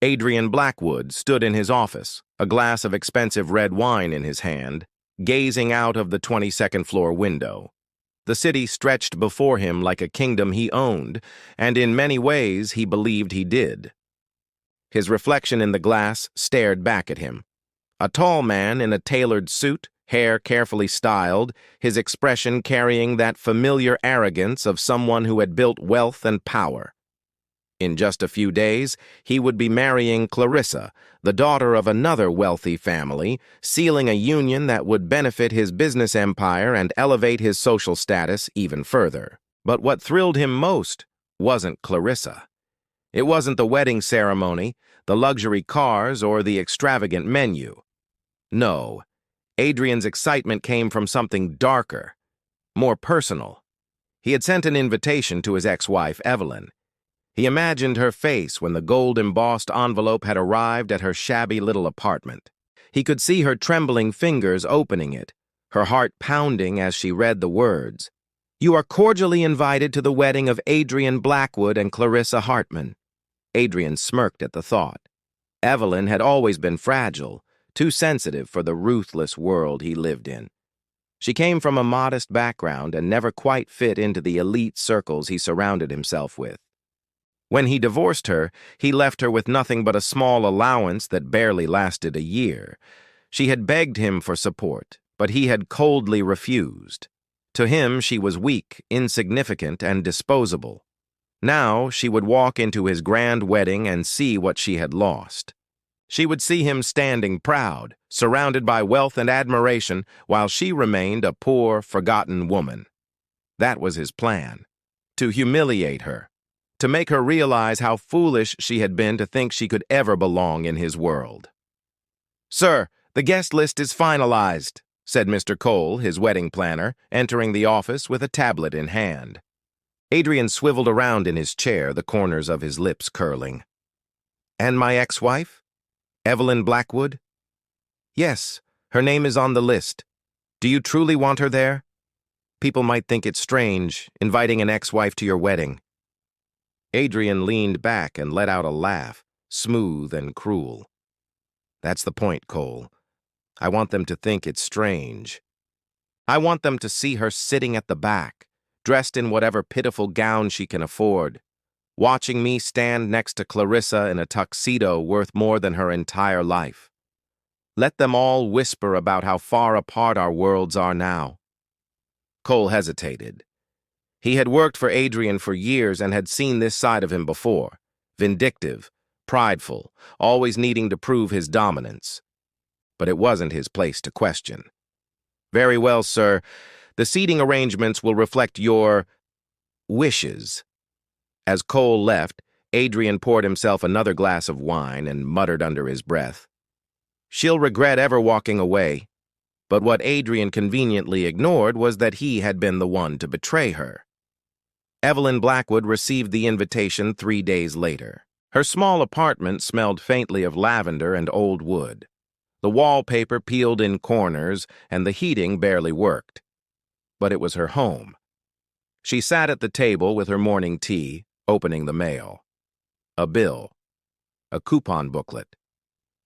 Adrian Blackwood stood in his office, a glass of expensive red wine in his hand, gazing out of the 22nd floor window. The city stretched before him like a kingdom he owned, and in many ways he believed he did. His reflection in the glass stared back at him. A tall man in a tailored suit, hair carefully styled, his expression carrying that familiar arrogance of someone who had built wealth and power. In just a few days, he would be marrying Clarissa, the daughter of another wealthy family, sealing a union that would benefit his business empire and elevate his social status even further. But what thrilled him most wasn't Clarissa. It wasn't the wedding ceremony, the luxury cars, or the extravagant menu. No, Adrian's excitement came from something darker, more personal. He had sent an invitation to his ex-wife, Evelyn. He imagined her face when the gold-embossed envelope had arrived at her shabby little apartment. He could see her trembling fingers opening it, her heart pounding as she read the words. "You are cordially invited to the wedding of Adrian Blackwood and Clarissa Hartman." Adrian smirked at the thought. Evelyn had always been fragile, too sensitive for the ruthless world he lived in. She came from a modest background and never quite fit into the elite circles he surrounded himself with. When he divorced her, he left her with nothing but a small allowance that barely lasted a year. She had begged him for support, but he had coldly refused. To him, she was weak, insignificant, and disposable. Now she would walk into his grand wedding and see what she had lost. She would see him standing proud, surrounded by wealth and admiration, while she remained a poor, forgotten woman. That was his plan, to humiliate her, to make her realize how foolish she had been to think she could ever belong in his world. "Sir, the guest list is finalized," said Mr. Cole, his wedding planner, entering the office with a tablet in hand. Adrian swiveled around in his chair, the corners of his lips curling. "And my ex-wife? Evelyn Blackwood?" "Yes, her name is on the list. Do you truly want her there? People might think it's strange, inviting an ex-wife to your wedding." Adrian leaned back and let out a laugh, smooth and cruel. "That's the point, Cole. I want them to think it's strange. I want them to see her sitting at the back, dressed in whatever pitiful gown she can afford, watching me stand next to Clarissa in a tuxedo worth more than her entire life. Let them all whisper about how far apart our worlds are now." Cole hesitated. He had worked for Adrian for years and had seen this side of him before, vindictive, prideful, always needing to prove his dominance. But it wasn't his place to question. "Very well, sir. The seating arrangements will reflect your wishes." As Cole left, Adrian poured himself another glass of wine and muttered under his breath, "She'll regret ever walking away." But what Adrian conveniently ignored was that he had been the one to betray her. Evelyn Blackwood received the invitation 3 days later. Her small apartment smelled faintly of lavender and old wood. The wallpaper peeled in corners, and the heating barely worked. But it was her home. She sat at the table with her morning tea, opening the mail. A bill, a coupon booklet,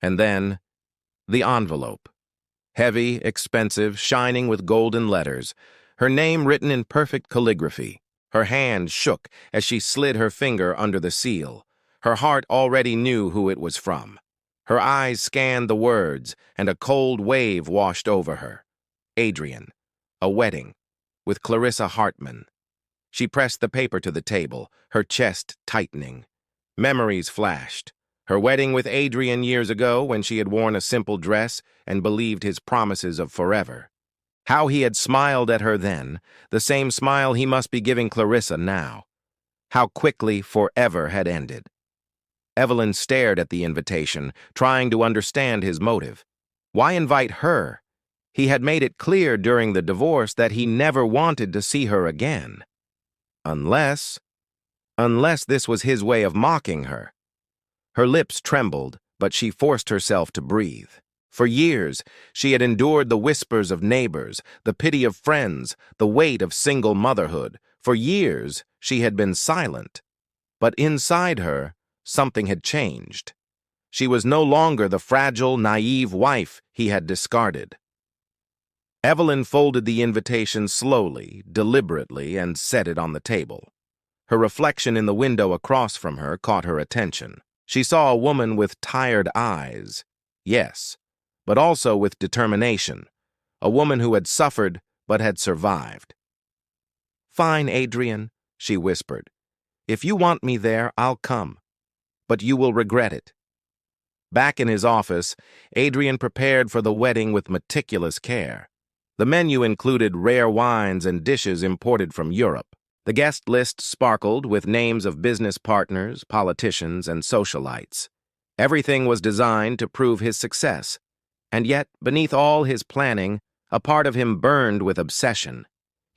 and then the envelope. Heavy, expensive, shining with golden letters, her name written in perfect calligraphy. Her hand shook as she slid her finger under the seal. Her heart already knew who it was from. Her eyes scanned the words, and a cold wave washed over her. Adrian. A wedding. With Clarissa Hartman. She pressed the paper to the table, her chest tightening. Memories flashed. Her wedding with Adrian years ago when she had worn a simple dress and believed his promises of forever. How he had smiled at her then, the same smile he must be giving Clarissa now. How quickly forever had ended. Evelyn stared at the invitation, trying to understand his motive. Why invite her? He had made it clear during the divorce that he never wanted to see her again. Unless this was his way of mocking her. Her lips trembled, but she forced herself to breathe. For years, she had endured the whispers of neighbors, the pity of friends, the weight of single motherhood. For years, she had been silent. But inside her, something had changed. She was no longer the fragile, naive wife he had discarded. Evelyn folded the invitation slowly, deliberately, and set it on the table. Her reflection in the window across from her caught her attention. She saw a woman with tired eyes, yes, but also with determination, a woman who had suffered but had survived. "Fine, Adrian," she whispered. "If you want me there, I'll come. But you will regret it." Back in his office, Adrian prepared for the wedding with meticulous care. The menu included rare wines and dishes imported from Europe. The guest list sparkled with names of business partners, politicians, and socialites. Everything was designed to prove his success. And yet, beneath all his planning, a part of him burned with obsession.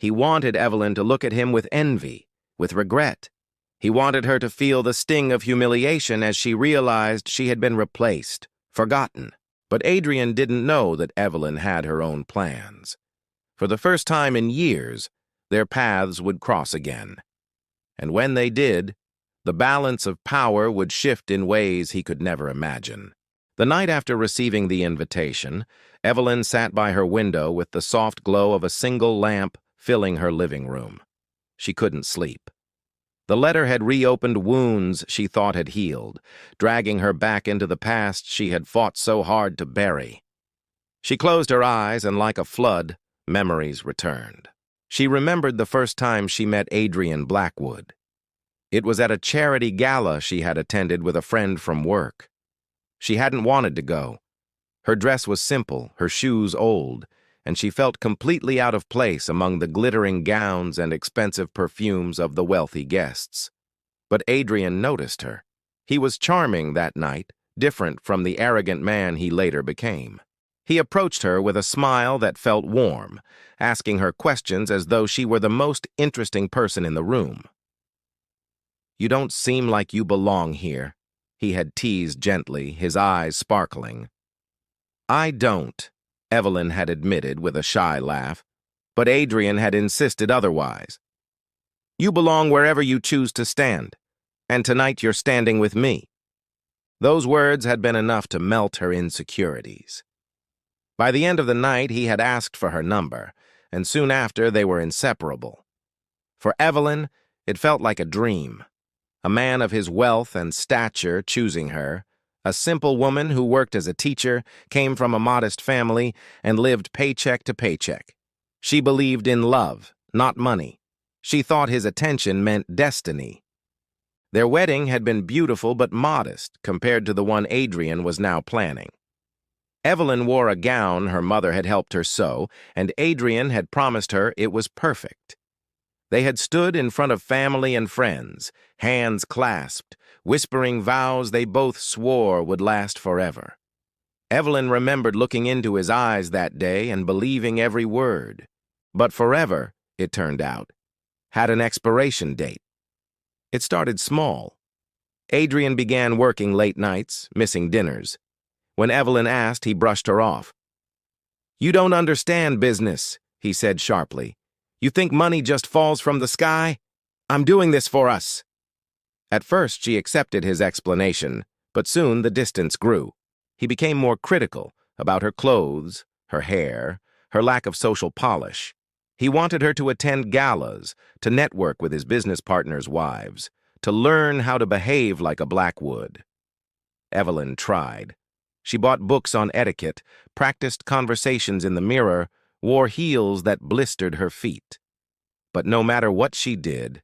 He wanted Evelyn to look at him with envy, with regret. He wanted her to feel the sting of humiliation as she realized she had been replaced, forgotten. But Adrian didn't know that Evelyn had her own plans. For the first time in years, their paths would cross again. And when they did, the balance of power would shift in ways he could never imagine. The night after receiving the invitation, Evelyn sat by her window with the soft glow of a single lamp filling her living room. She couldn't sleep. The letter had reopened wounds she thought had healed, dragging her back into the past she had fought so hard to bury. She closed her eyes, and like a flood, memories returned. She remembered the first time she met Adrian Blackwood. It was at a charity gala she had attended with a friend from work. She hadn't wanted to go. Her dress was simple, her shoes old, and she felt completely out of place among the glittering gowns and expensive perfumes of the wealthy guests. But Adrian noticed her. He was charming that night, different from the arrogant man he later became. He approached her with a smile that felt warm, asking her questions as though she were the most interesting person in the room. "You don't seem like you belong here," he had teased gently, his eyes sparkling. "I don't," Evelyn had admitted with a shy laugh, but Adrian had insisted otherwise. "You belong wherever you choose to stand, and tonight you're standing with me." Those words had been enough to melt her insecurities. By the end of the night, he had asked for her number, and soon after they were inseparable. For Evelyn, it felt like a dream. A man of his wealth and stature choosing her, a simple woman who worked as a teacher, came from a modest family, and lived paycheck to paycheck. She believed in love, not money. She thought his attention meant destiny. Their wedding had been beautiful but modest compared to the one Adrian was now planning. Evelyn wore a gown her mother had helped her sew, and Adrian had promised her it was perfect. They had stood in front of family and friends, hands clasped, whispering vows they both swore would last forever. Evelyn remembered looking into his eyes that day and believing every word. But forever, it turned out, had an expiration date. It started small. Adrian began working late nights, missing dinners. When Evelyn asked, he brushed her off. "You don't understand business," he said sharply. "You think money just falls from the sky? I'm doing this for us." At first, she accepted his explanation, but soon the distance grew. He became more critical about her clothes, her hair, her lack of social polish. He wanted her to attend galas, to network with his business partners' wives, to learn how to behave like a Blackwood. Evelyn tried. She bought books on etiquette, practiced conversations in the mirror, wore heels that blistered her feet. But no matter what she did,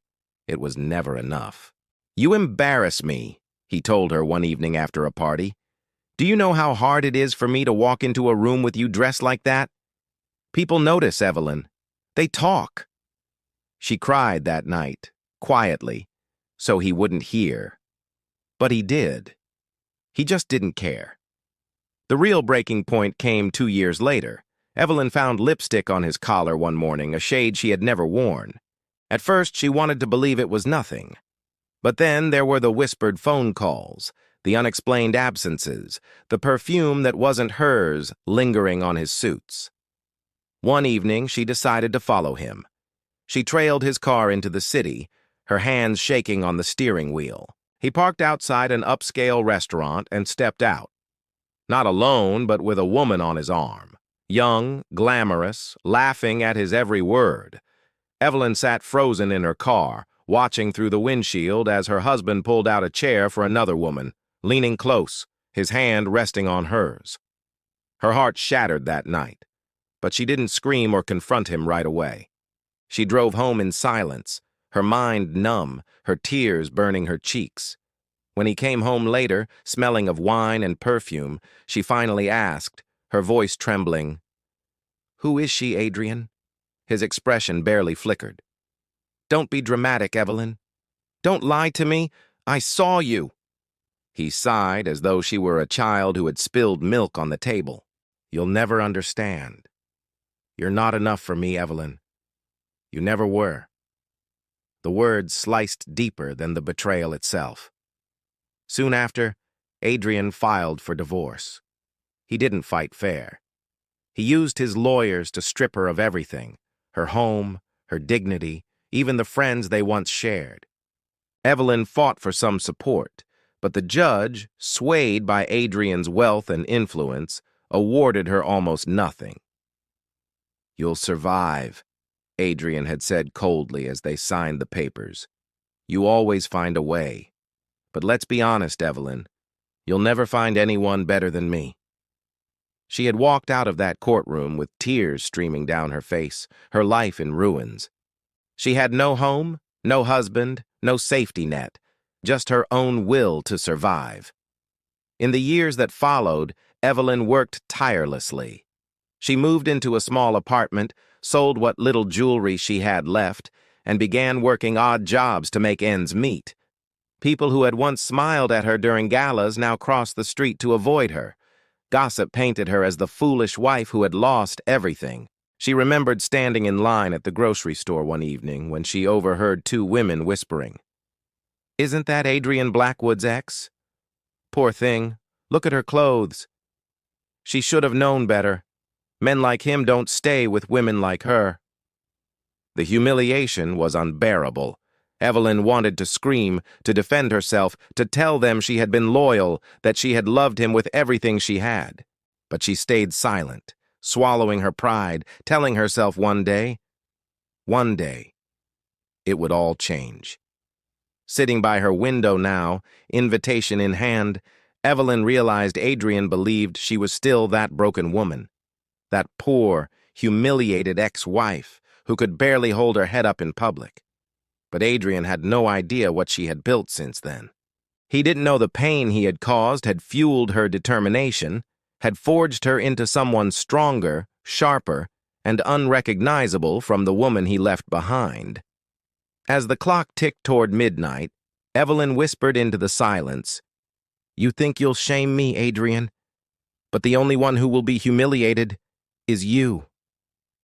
it was never enough. "You embarrass me," he told her one evening after a party. "Do you know how hard it is for me to walk into a room with you dressed like that? People notice, Evelyn. They talk." She cried that night, quietly, so he wouldn't hear. But he did. He just didn't care. The real breaking point came 2 years later. Evelyn found lipstick on his collar one morning, a shade she had never worn. At first, she wanted to believe it was nothing. But then there were the whispered phone calls, the unexplained absences, the perfume that wasn't hers lingering on his suits. One evening, she decided to follow him. She trailed his car into the city, her hands shaking on the steering wheel. He parked outside an upscale restaurant and stepped out. Not alone, but with a woman on his arm. Young, glamorous, laughing at his every word. Evelyn sat frozen in her car, watching through the windshield as her husband pulled out a chair for another woman, leaning close, his hand resting on hers. Her heart shattered that night, but she didn't scream or confront him right away. She drove home in silence, her mind numb, her tears burning her cheeks. When he came home later, smelling of wine and perfume, she finally asked, her voice trembling, "Who is she, Adrian?" His expression barely flickered. "Don't be dramatic, Evelyn. Don't lie to me. I saw you." He sighed as though she were a child who had spilled milk on the table. "You'll never understand. You're not enough for me, Evelyn. You never were." The words sliced deeper than the betrayal itself. Soon after, Adrian filed for divorce. He didn't fight fair. He used his lawyers to strip her of everything, her home, her dignity, even the friends they once shared. Evelyn fought for some support, but the judge, swayed by Adrian's wealth and influence, awarded her almost nothing. "You'll survive," Adrian had said coldly as they signed the papers. "You always find a way. But let's be honest, Evelyn. You'll never find anyone better than me." She had walked out of that courtroom with tears streaming down her face, her life in ruins. She had no home, no husband, no safety net, just her own will to survive. In the years that followed, Evelyn worked tirelessly. She moved into a small apartment, sold what little jewelry she had left, and began working odd jobs to make ends meet. People who had once smiled at her during galas now crossed the street to avoid her. Gossip painted her as the foolish wife who had lost everything. She remembered standing in line at the grocery store one evening when she overheard two women whispering, "Isn't that Adrian Blackwood's ex? Poor thing, look at her clothes." She should have known better. Men like him don't stay with women like her. The humiliation was unbearable. Evelyn wanted to scream, to defend herself, to tell them she had been loyal, that she had loved him with everything she had. But she stayed silent, swallowing her pride, telling herself one day, it would all change. Sitting by her window now, invitation in hand, Evelyn realized Adrian believed she was still that broken woman, that poor, humiliated ex-wife who could barely hold her head up in public. But Adrian had no idea what she had built since then. He didn't know the pain he had caused had fueled her determination, had forged her into someone stronger, sharper, and unrecognizable from the woman he left behind. As the clock ticked toward midnight, Evelyn whispered into the silence, "You think you'll shame me, Adrian? But the only one who will be humiliated is you."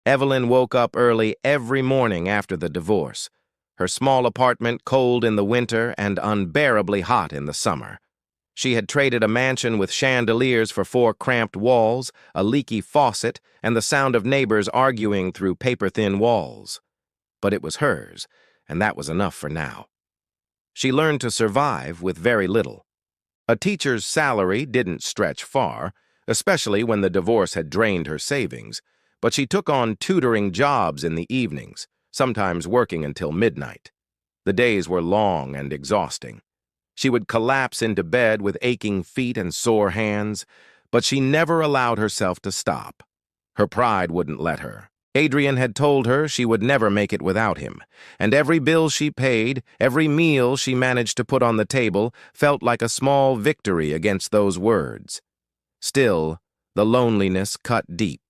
Evelyn woke up early every morning after the divorce, her small apartment cold in the winter and unbearably hot in the summer. She had traded a mansion with chandeliers for 4 cramped walls, a leaky faucet, and the sound of neighbors arguing through paper-thin walls. But it was hers, and that was enough for now. She learned to survive with very little. A teacher's salary didn't stretch far, especially when the divorce had drained her savings, but she took on tutoring jobs in the evenings, sometimes working until midnight. The days were long and exhausting. She would collapse into bed with aching feet and sore hands, but she never allowed herself to stop. Her pride wouldn't let her. Adrian had told her she would never make it without him, and every bill she paid, every meal she managed to put on the table, felt like a small victory against those words. Still, the loneliness cut deep.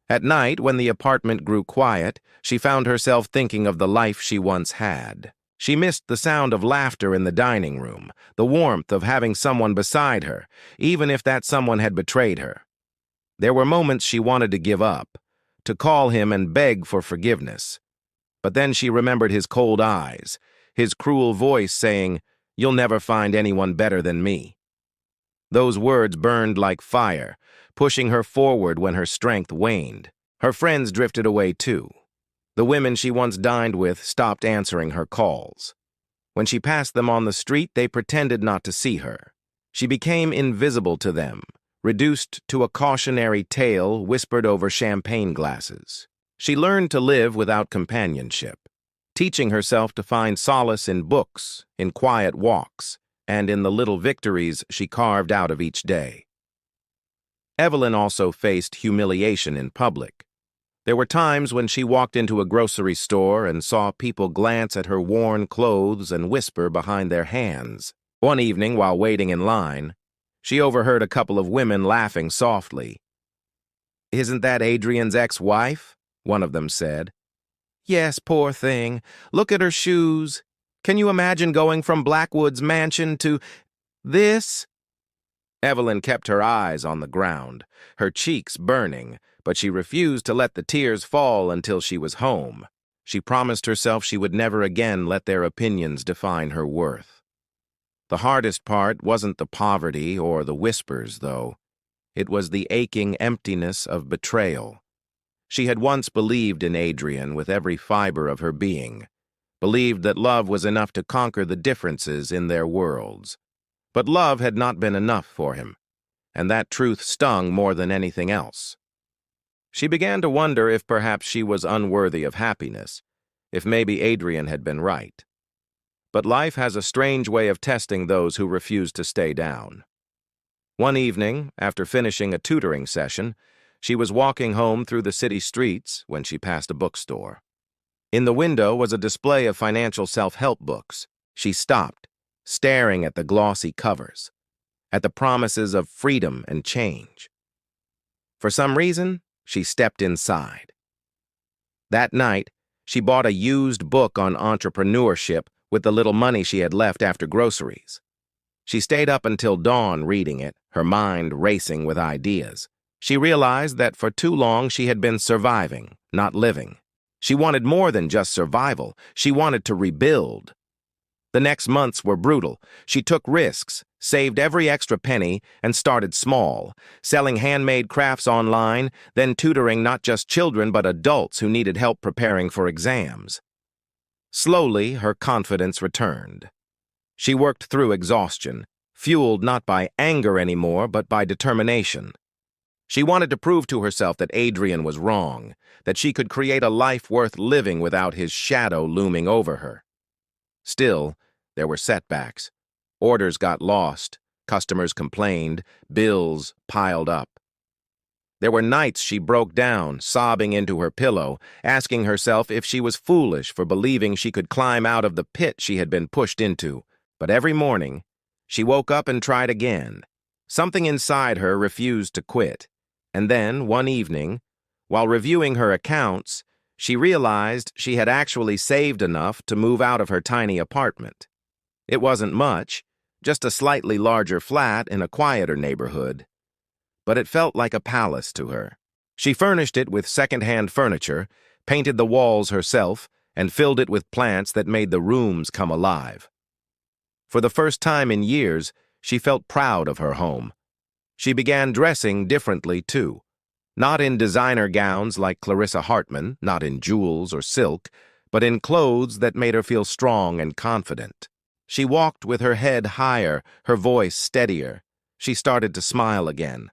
At night, when the apartment grew quiet, she found herself thinking of the life she once had. She missed the sound of laughter in the dining room, the warmth of having someone beside her, even if that someone had betrayed her. There were moments she wanted to give up, to call him and beg for forgiveness. But then she remembered his cold eyes, his cruel voice saying, "You'll never find anyone better than me." Those words burned like fire, pushing her forward when her strength waned. Her friends drifted away too. The women she once dined with stopped answering her calls. When she passed them on the street, they pretended not to see her. She became invisible to them, reduced to a cautionary tale whispered over champagne glasses. She learned to live without companionship, teaching herself to find solace in books, in quiet walks, and in the little victories she carved out of each day. Evelyn also faced humiliation in public. There were times when she walked into a grocery store and saw people glance at her worn clothes and whisper behind their hands. One evening, while waiting in line, she overheard a couple of women laughing softly. "Isn't that Adrian's ex-wife?" one of them said. "Yes, poor thing. Look at her shoes. Can you imagine going from Blackwood's mansion to this?" Evelyn kept her eyes on the ground, her cheeks burning, but she refused to let the tears fall until she was home. She promised herself she would never again let their opinions define her worth. The hardest part wasn't the poverty or the whispers, though. It was the aching emptiness of betrayal. She had once believed in Adrian with every fiber of her being, believed that love was enough to conquer the differences in their worlds. But love had not been enough for him, and that truth stung more than anything else. She began to wonder if perhaps she was unworthy of happiness, if maybe Adrian had been right. But life has a strange way of testing those who refuse to stay down. One evening, after finishing a tutoring session, she was walking home through the city streets when she passed a bookstore. In the window was a display of financial self-help books. She stopped, staring at the glossy covers, at the promises of freedom and change. For some reason, she stepped inside. That night, she bought a used book on entrepreneurship with the little money she had left after groceries. She stayed up until dawn reading it, her mind racing with ideas. She realized that for too long she had been surviving, not living. She wanted more than just survival. She wanted to rebuild. The next months were brutal. She took risks, saved every extra penny, and started small, selling handmade crafts online, then tutoring not just children but adults who needed help preparing for exams. Slowly, her confidence returned. She worked through exhaustion, fueled not by anger anymore but by determination. She wanted to prove to herself that Adrian was wrong, that she could create a life worth living without his shadow looming over her. Still, there were setbacks. Orders got lost, customers complained, bills piled up. There were nights she broke down, sobbing into her pillow, asking herself if she was foolish for believing she could climb out of the pit she had been pushed into. But every morning, she woke up and tried again. Something inside her refused to quit. And then, one evening, while reviewing her accounts, she realized she had actually saved enough to move out of her tiny apartment. It wasn't much, just a slightly larger flat in a quieter neighborhood. But it felt like a palace to her. She furnished it with second-hand furniture, painted the walls herself, and filled it with plants that made the rooms come alive. For the first time in years, she felt proud of her home. She began dressing differently, too. Not in designer gowns like Clarissa Hartman, not in jewels or silk, but in clothes that made her feel strong and confident. She walked with her head higher, her voice steadier. She started to smile again.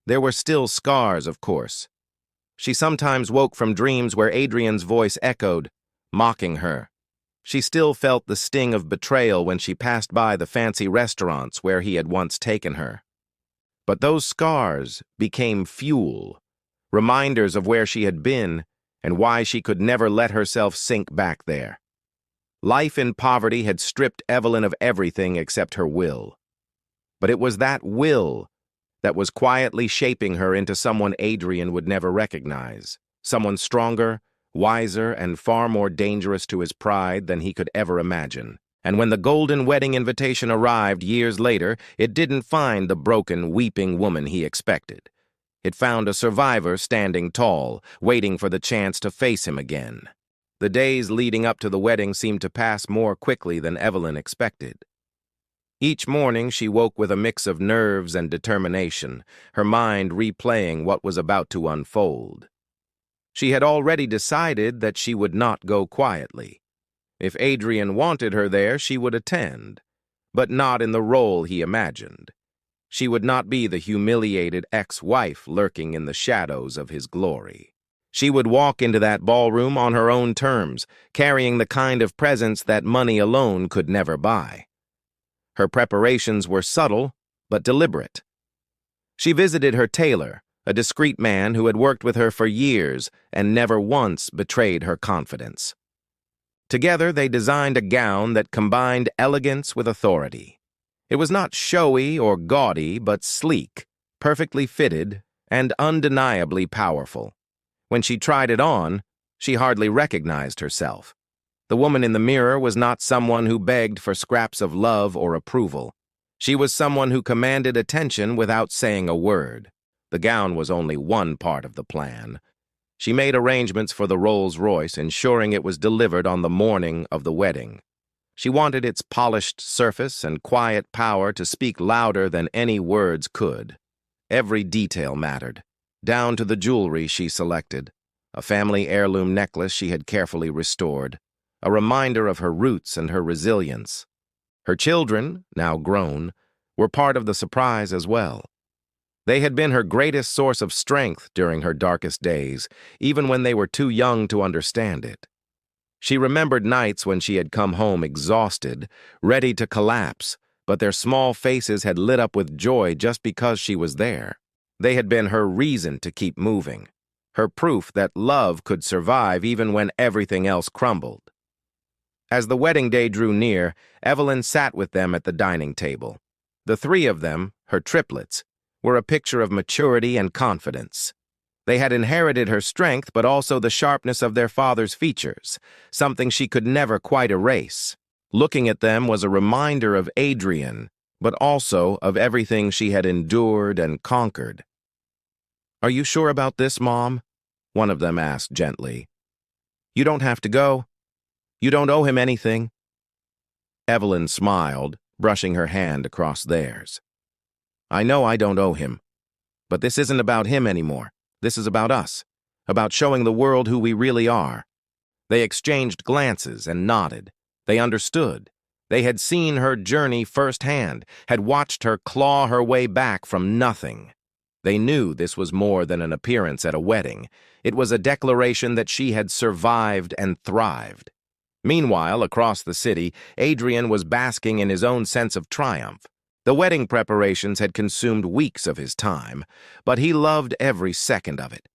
There were still scars, of course. She sometimes woke from dreams where Adrian's voice echoed, mocking her. She still felt the sting of betrayal when she passed by the fancy restaurants where he had once taken her. But those scars became fuel, reminders of where she had been and why she could never let herself sink back there. Life in poverty had stripped Evelyn of everything except her will. But it was that will that was quietly shaping her into someone Adrian would never recognize, someone stronger, wiser, and far more dangerous to his pride than he could ever imagine. And when the golden wedding invitation arrived years later, it didn't find the broken, weeping woman he expected. It found a survivor standing tall, waiting for the chance to face him again. The days leading up to the wedding seemed to pass more quickly than Evelyn expected. Each morning she woke with a mix of nerves and determination, her mind replaying what was about to unfold. She had already decided that she would not go quietly. If Adrian wanted her there, she would attend, but not in the role he imagined. She would not be the humiliated ex-wife lurking in the shadows of his glory. She would walk into that ballroom on her own terms, carrying the kind of presence that money alone could never buy. Her preparations were subtle, but deliberate. She visited her tailor, a discreet man who had worked with her for years and never once betrayed her confidence. Together, they designed a gown that combined elegance with authority. It was not showy or gaudy, but sleek, perfectly fitted, and undeniably powerful. When she tried it on, she hardly recognized herself. The woman in the mirror was not someone who begged for scraps of love or approval. She was someone who commanded attention without saying a word. The gown was only one part of the plan. She made arrangements for the Rolls-Royce, ensuring it was delivered on the morning of the wedding. She wanted its polished surface and quiet power to speak louder than any words could. Every detail mattered, down to the jewelry she selected, a family heirloom necklace she had carefully restored, a reminder of her roots and her resilience. Her children, now grown, were part of the surprise as well. They had been her greatest source of strength during her darkest days, even when they were too young to understand it. She remembered nights when she had come home exhausted, ready to collapse, but their small faces had lit up with joy just because she was there. They had been her reason to keep moving, her proof that love could survive even when everything else crumbled. As the wedding day drew near, Evelyn sat with them at the dining table. The three of them, her triplets, were a picture of maturity and confidence. They had inherited her strength, but also the sharpness of their father's features, something she could never quite erase. Looking at them was a reminder of Adrian, but also of everything she had endured and conquered. "Are you sure about this, Mom?" one of them asked gently. "You don't have to go. You don't owe him anything." Evelyn smiled, brushing her hand across theirs. "I know I don't owe him, but this isn't about him anymore. This is about us, about showing the world who we really are." They exchanged glances and nodded. They understood. They had seen her journey firsthand, had watched her claw her way back from nothing. They knew this was more than an appearance at a wedding. It was a declaration that she had survived and thrived. Meanwhile, across the city, Adrian was basking in his own sense of triumph. The wedding preparations had consumed weeks of his time, but he loved every second of it.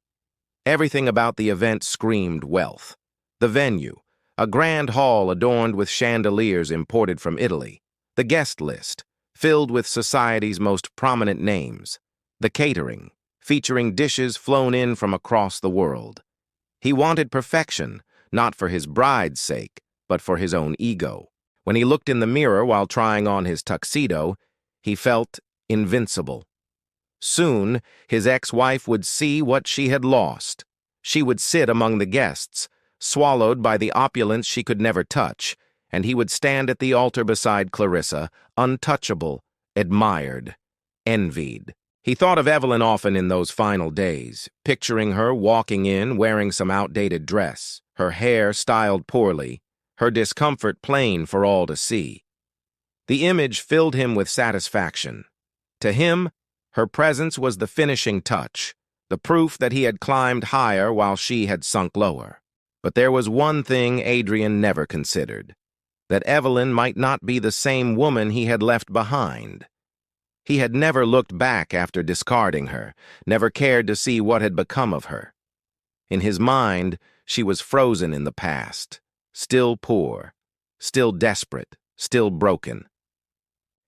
Everything about the event screamed wealth. The venue, a grand hall adorned with chandeliers imported from Italy. The guest list, filled with society's most prominent names. The catering, featuring dishes flown in from across the world. He wanted perfection, not for his bride's sake, but for his own ego. When he looked in the mirror while trying on his tuxedo, he felt invincible. Soon, his ex-wife would see what she had lost. She would sit among the guests, swallowed by the opulence she could never touch, and he would stand at the altar beside Clarissa, untouchable, admired, envied. He thought of Evelyn often in those final days, picturing her walking in wearing some outdated dress, her hair styled poorly, her discomfort plain for all to see. The image filled him with satisfaction. To him, her presence was the finishing touch, the proof that he had climbed higher while she had sunk lower. But there was one thing Adrian never considered, that Evelyn might not be the same woman he had left behind. He had never looked back after discarding her, never cared to see what had become of her. In his mind, she was frozen in the past, still poor, still desperate, still broken.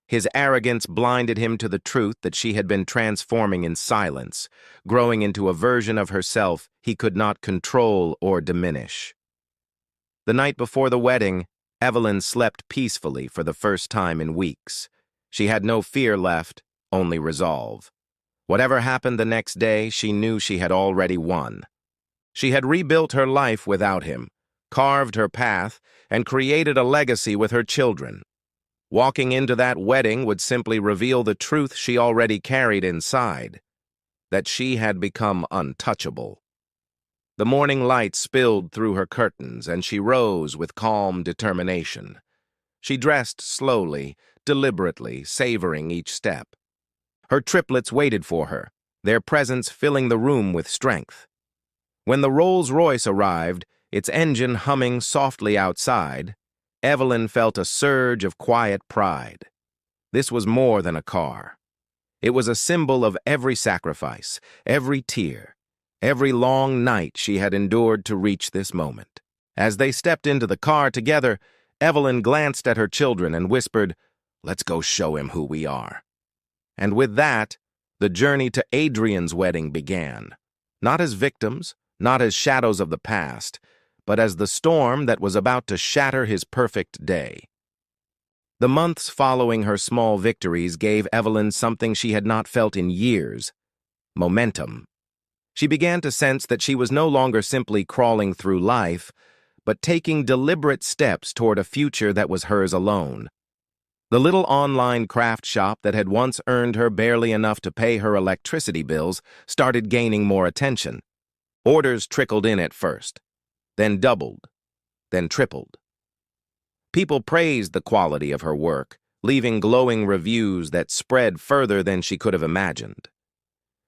His arrogance blinded him to the truth that she had been transforming in silence, growing into a version of herself he could not control or diminish. The night before the wedding, Evelyn slept peacefully for the first time in weeks. She had no fear left, only resolve. Whatever happened the next day, she knew she had already won. She had rebuilt her life without him, carved her path, and created a legacy with her children. Walking into that wedding would simply reveal the truth she already carried inside, that she had become untouchable. The morning light spilled through her curtains, and she rose with calm determination. She dressed slowly, deliberately, savoring each step. Her triplets waited for her, their presence filling the room with strength. When the Rolls-Royce arrived, its engine humming softly outside, Evelyn felt a surge of quiet pride. This was more than a car. It was a symbol of every sacrifice, every tear, every long night she had endured to reach this moment. As they stepped into the car together, Evelyn glanced at her children and whispered, "Let's go show him who we are." And with that, the journey to Adrian's wedding began, not as victims, not as shadows of the past, but as the storm that was about to shatter his perfect day. The months following her small victories gave Evelyn something she had not felt in years: momentum. She began to sense that she was no longer simply crawling through life, but taking deliberate steps toward a future that was hers alone. The little online craft shop that had once earned her barely enough to pay her electricity bills started gaining more attention. Orders trickled in at first, then doubled, then tripled. People praised the quality of her work, leaving glowing reviews that spread further than she could have imagined.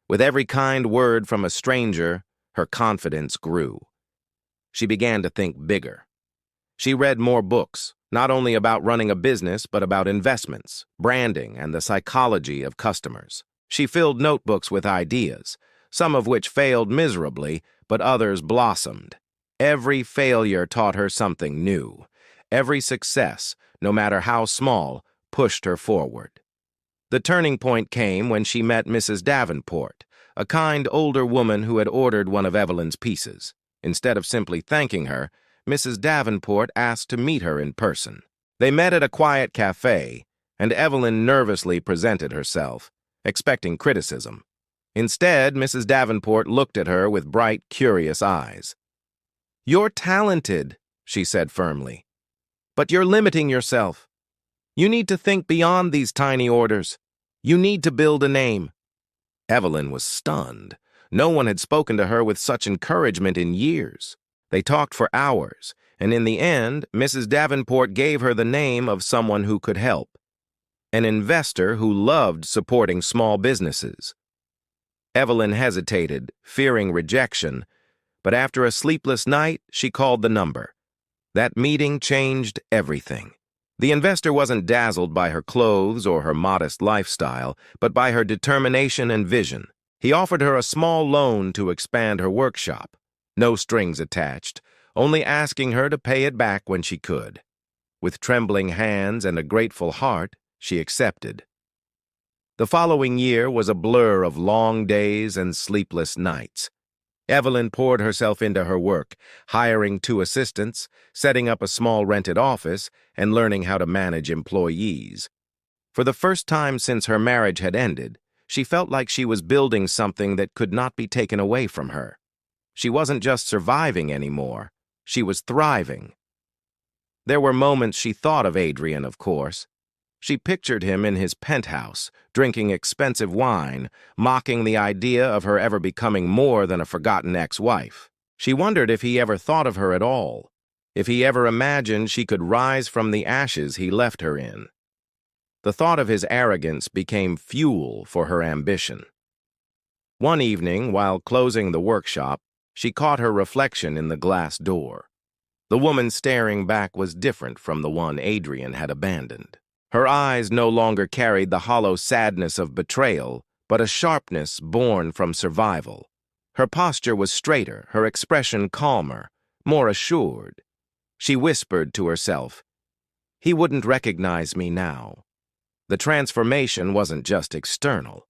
With every kind word from a stranger, her confidence grew. She began to think bigger. She read more books, not only about running a business, but about investments, branding, and the psychology of customers. She filled notebooks with ideas, some of which failed miserably, but others blossomed. Every failure taught her something new. Every success, no matter how small, pushed her forward. The turning point came when she met Mrs. Davenport, a kind older woman who had ordered one of Evelyn's pieces. Instead of simply thanking her, Mrs. Davenport asked to meet her in person. They met at a quiet cafe, and Evelyn nervously presented herself, expecting criticism. Instead, Mrs. Davenport looked at her with bright, curious eyes. "You're talented," she said firmly, "but you're limiting yourself. You need to think beyond these tiny orders. You need to build a name." Evelyn was stunned. No one had spoken to her with such encouragement in years. They talked for hours, and in the end, Mrs. Davenport gave her the name of someone who could help, an investor who loved supporting small businesses. Evelyn hesitated, fearing rejection, but after a sleepless night, she called the number. That meeting changed everything. The investor wasn't dazzled by her clothes or her modest lifestyle, but by her determination and vision. He offered her a small loan to expand her workshop. No strings attached, only asking her to pay it back when she could. With trembling hands and a grateful heart, she accepted. The following year was a blur of long days and sleepless nights. Evelyn poured herself into her work, hiring 2 assistants, setting up a small rented office, and learning how to manage employees. For the first time since her marriage had ended, she felt like she was building something that could not be taken away from her. She wasn't just surviving anymore, she was thriving. There were moments she thought of Adrian, of course. She pictured him in his penthouse, drinking expensive wine, mocking the idea of her ever becoming more than a forgotten ex-wife. She wondered if he ever thought of her at all, if he ever imagined she could rise from the ashes he left her in. The thought of his arrogance became fuel for her ambition. One evening, while closing the workshop, she caught her reflection in the glass door. The woman staring back was different from the one Adrian had abandoned. Her eyes no longer carried the hollow sadness of betrayal, but a sharpness born from survival. Her posture was straighter, her expression calmer, more assured. She whispered to herself, "He wouldn't recognize me now." The transformation wasn't just external.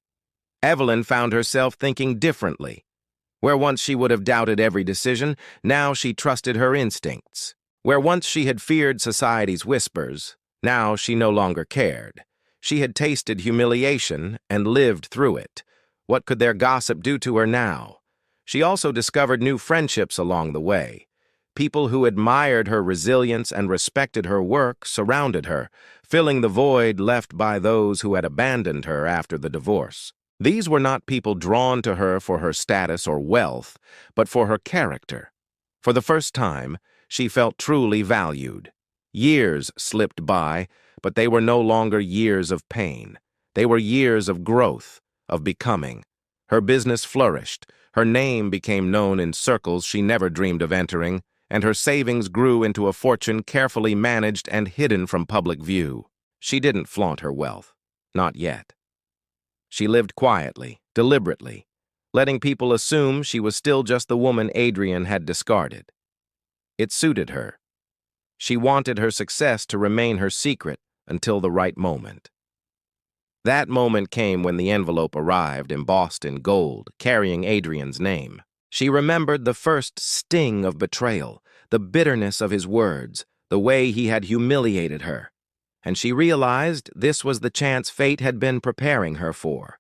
Evelyn found herself thinking differently. Where once she would have doubted every decision, now she trusted her instincts. Where once she had feared society's whispers, now she no longer cared. She had tasted humiliation and lived through it. What could their gossip do to her now? She also discovered new friendships along the way. People who admired her resilience and respected her work surrounded her, filling the void left by those who had abandoned her after the divorce. These were not people drawn to her for her status or wealth, but for her character. For the first time, she felt truly valued. Years slipped by, but they were no longer years of pain. They were years of growth, of becoming. Her business flourished, her name became known in circles she never dreamed of entering, and her savings grew into a fortune carefully managed and hidden from public view. She didn't flaunt her wealth. Not yet. She lived quietly, deliberately, letting people assume she was still just the woman Adrian had discarded. It suited her. She wanted her success to remain her secret until the right moment. That moment came when the envelope arrived, embossed in gold, carrying Adrian's name. She remembered the first sting of betrayal, the bitterness of his words, the way he had humiliated her. And she realized this was the chance fate had been preparing her for.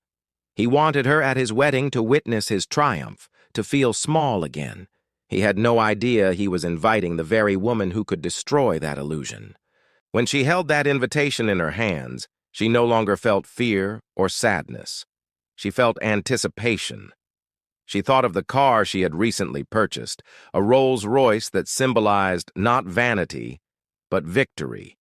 He wanted her at his wedding to witness his triumph, to feel small again. He had no idea he was inviting the very woman who could destroy that illusion. When she held that invitation in her hands, she no longer felt fear or sadness. She felt anticipation. She thought of the car she had recently purchased, a Rolls-Royce that symbolized not vanity, but victory.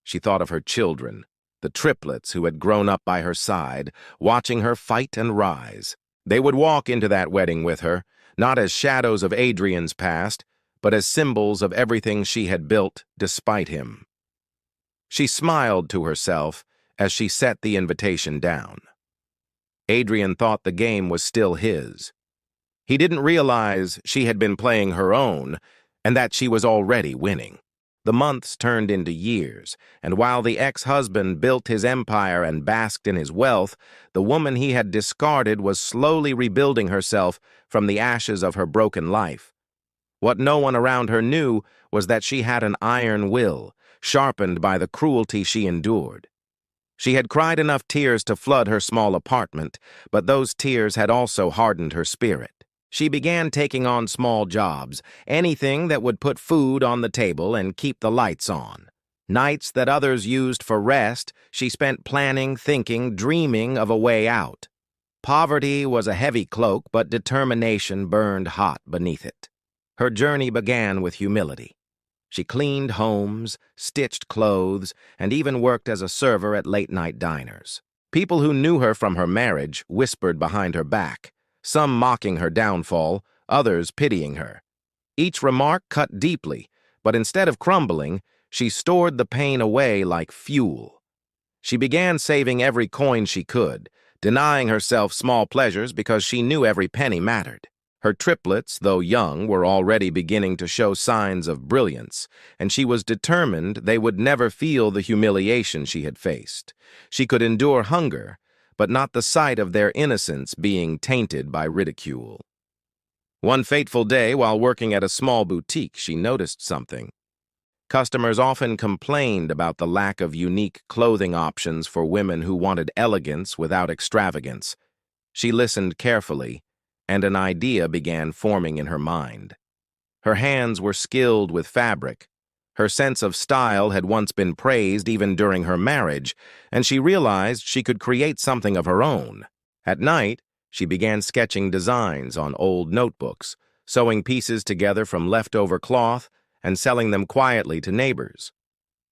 She thought of her children, the triplets who had grown up by her side, watching her fight and rise. They would walk into that wedding with her, not as shadows of Adrian's past, but as symbols of everything she had built despite him. She smiled to herself as she set the invitation down. Adrian thought the game was still his. He didn't realize she had been playing her own and that she was already winning. The months turned into years, and while the ex-husband built his empire and basked in his wealth, the woman he had discarded was slowly rebuilding herself from the ashes of her broken life. What no one around her knew was that she had an iron will, sharpened by the cruelty she endured. She had cried enough tears to flood her small apartment, but those tears had also hardened her spirit. She began taking on small jobs, anything that would put food on the table and keep the lights on. Nights that others used for rest, she spent planning, thinking, dreaming of a way out. Poverty was a heavy cloak, but determination burned hot beneath it. Her journey began with humility. She cleaned homes, stitched clothes, and even worked as a server at late-night diners. People who knew her from her marriage whispered behind her back, some mocking her downfall, others pitying her. Each remark cut deeply, but instead of crumbling, she stored the pain away like fuel. She began saving every coin she could, denying herself small pleasures because she knew every penny mattered. Her triplets, though young, were already beginning to show signs of brilliance, and she was determined they would never feel the humiliation she had faced. She could endure hunger, but not the sight of their innocence being tainted by ridicule. One fateful day, while working at a small boutique, she noticed something. Customers often complained about the lack of unique clothing options for women who wanted elegance without extravagance. She listened carefully, and an idea began forming in her mind. Her hands were skilled with fabric. Her sense of style had once been praised even during her marriage, and she realized she could create something of her own. At night, she began sketching designs on old notebooks, sewing pieces together from leftover cloth, and selling them quietly to neighbors.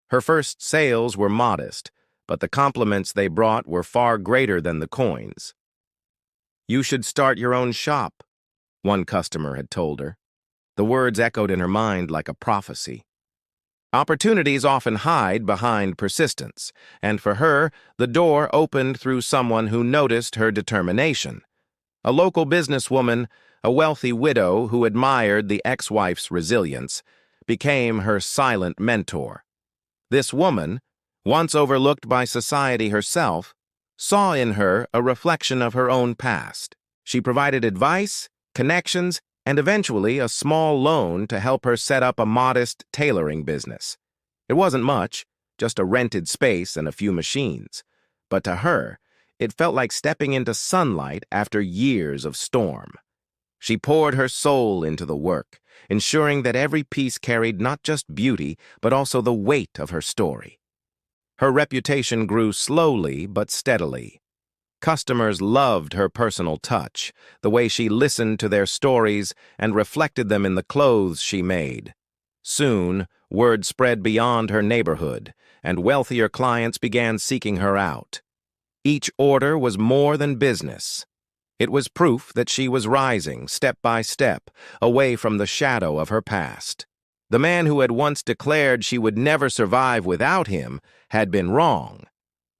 Her first sales were modest, but the compliments they brought were far greater than the coins. "You should start your own shop," one customer had told her. The words echoed in her mind like a prophecy. Opportunities often hide behind persistence, and for her, the door opened through someone who noticed her determination. A local businesswoman, a wealthy widow who admired the ex-wife's resilience, became her silent mentor. This woman, once overlooked by society herself, saw in her a reflection of her own past. She provided advice, connections, and eventually a small loan to help her set up a modest tailoring business. It wasn't much, just a rented space and a few machines. But to her, it felt like stepping into sunlight after years of storm. She poured her soul into the work, ensuring that every piece carried not just beauty, but also the weight of her story. Her reputation grew slowly but steadily. Customers loved her personal touch, the way she listened to their stories and reflected them in the clothes she made. Soon, word spread beyond her neighborhood, and wealthier clients began seeking her out. Each order was more than business. It was proof that she was rising, step by step, away from the shadow of her past. The man who had once declared she would never survive without him had been wrong.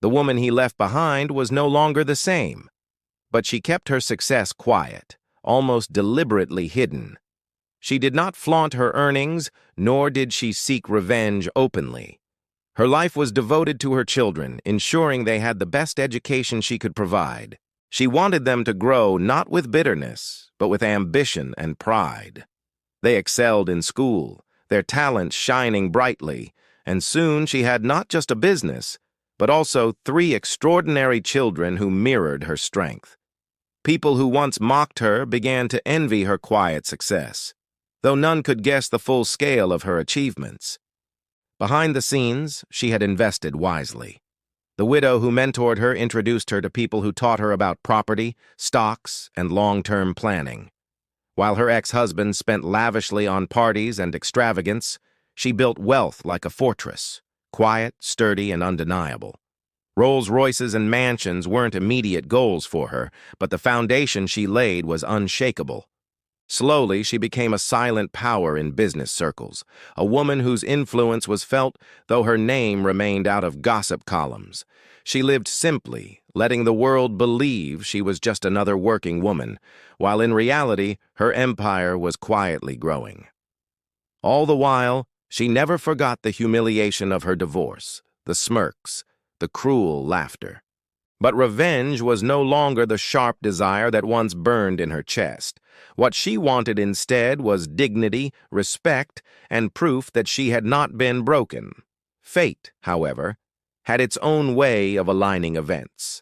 The woman he left behind was no longer the same. But she kept her success quiet, almost deliberately hidden. She did not flaunt her earnings, nor did she seek revenge openly. Her life was devoted to her children, ensuring they had the best education she could provide. She wanted them to grow not with bitterness, but with ambition and pride. They excelled in school, their talents shining brightly, and soon she had not just a business, but also 3 extraordinary children who mirrored her strength. People who once mocked her began to envy her quiet success, though none could guess the full scale of her achievements. Behind the scenes, she had invested wisely. The widow who mentored her introduced her to people who taught her about property, stocks, and long-term planning. While her ex-husband spent lavishly on parties and extravagance, she built wealth like a fortress, quiet, sturdy, and undeniable. Rolls-Royces and mansions weren't immediate goals for her, but the foundation she laid was unshakable. Slowly, she became a silent power in business circles, a woman whose influence was felt, though her name remained out of gossip columns. She lived simply, letting the world believe she was just another working woman, while in reality, her empire was quietly growing. All the while, she never forgot the humiliation of her divorce, the smirks, the cruel laughter. But revenge was no longer the sharp desire that once burned in her chest. What she wanted instead was dignity, respect, and proof that she had not been broken. Fate, however, had its own way of aligning events.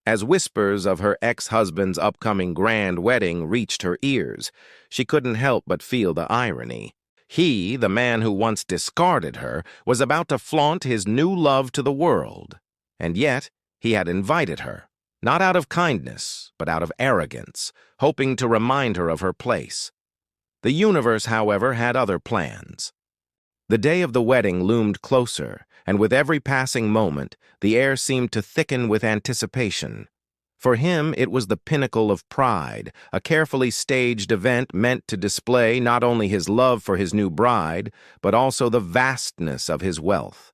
As whispers of her ex-husband's upcoming grand wedding reached her ears, she couldn't help but feel the irony. He, the man who once discarded her, was about to flaunt his new love to the world. And yet, he had invited her, not out of kindness, but out of arrogance, hoping to remind her of her place. The universe, however, had other plans. The day of the wedding loomed closer, and with every passing moment, the air seemed to thicken with anticipation. For him, it was the pinnacle of pride, a carefully staged event meant to display not only his love for his new bride, but also the vastness of his wealth.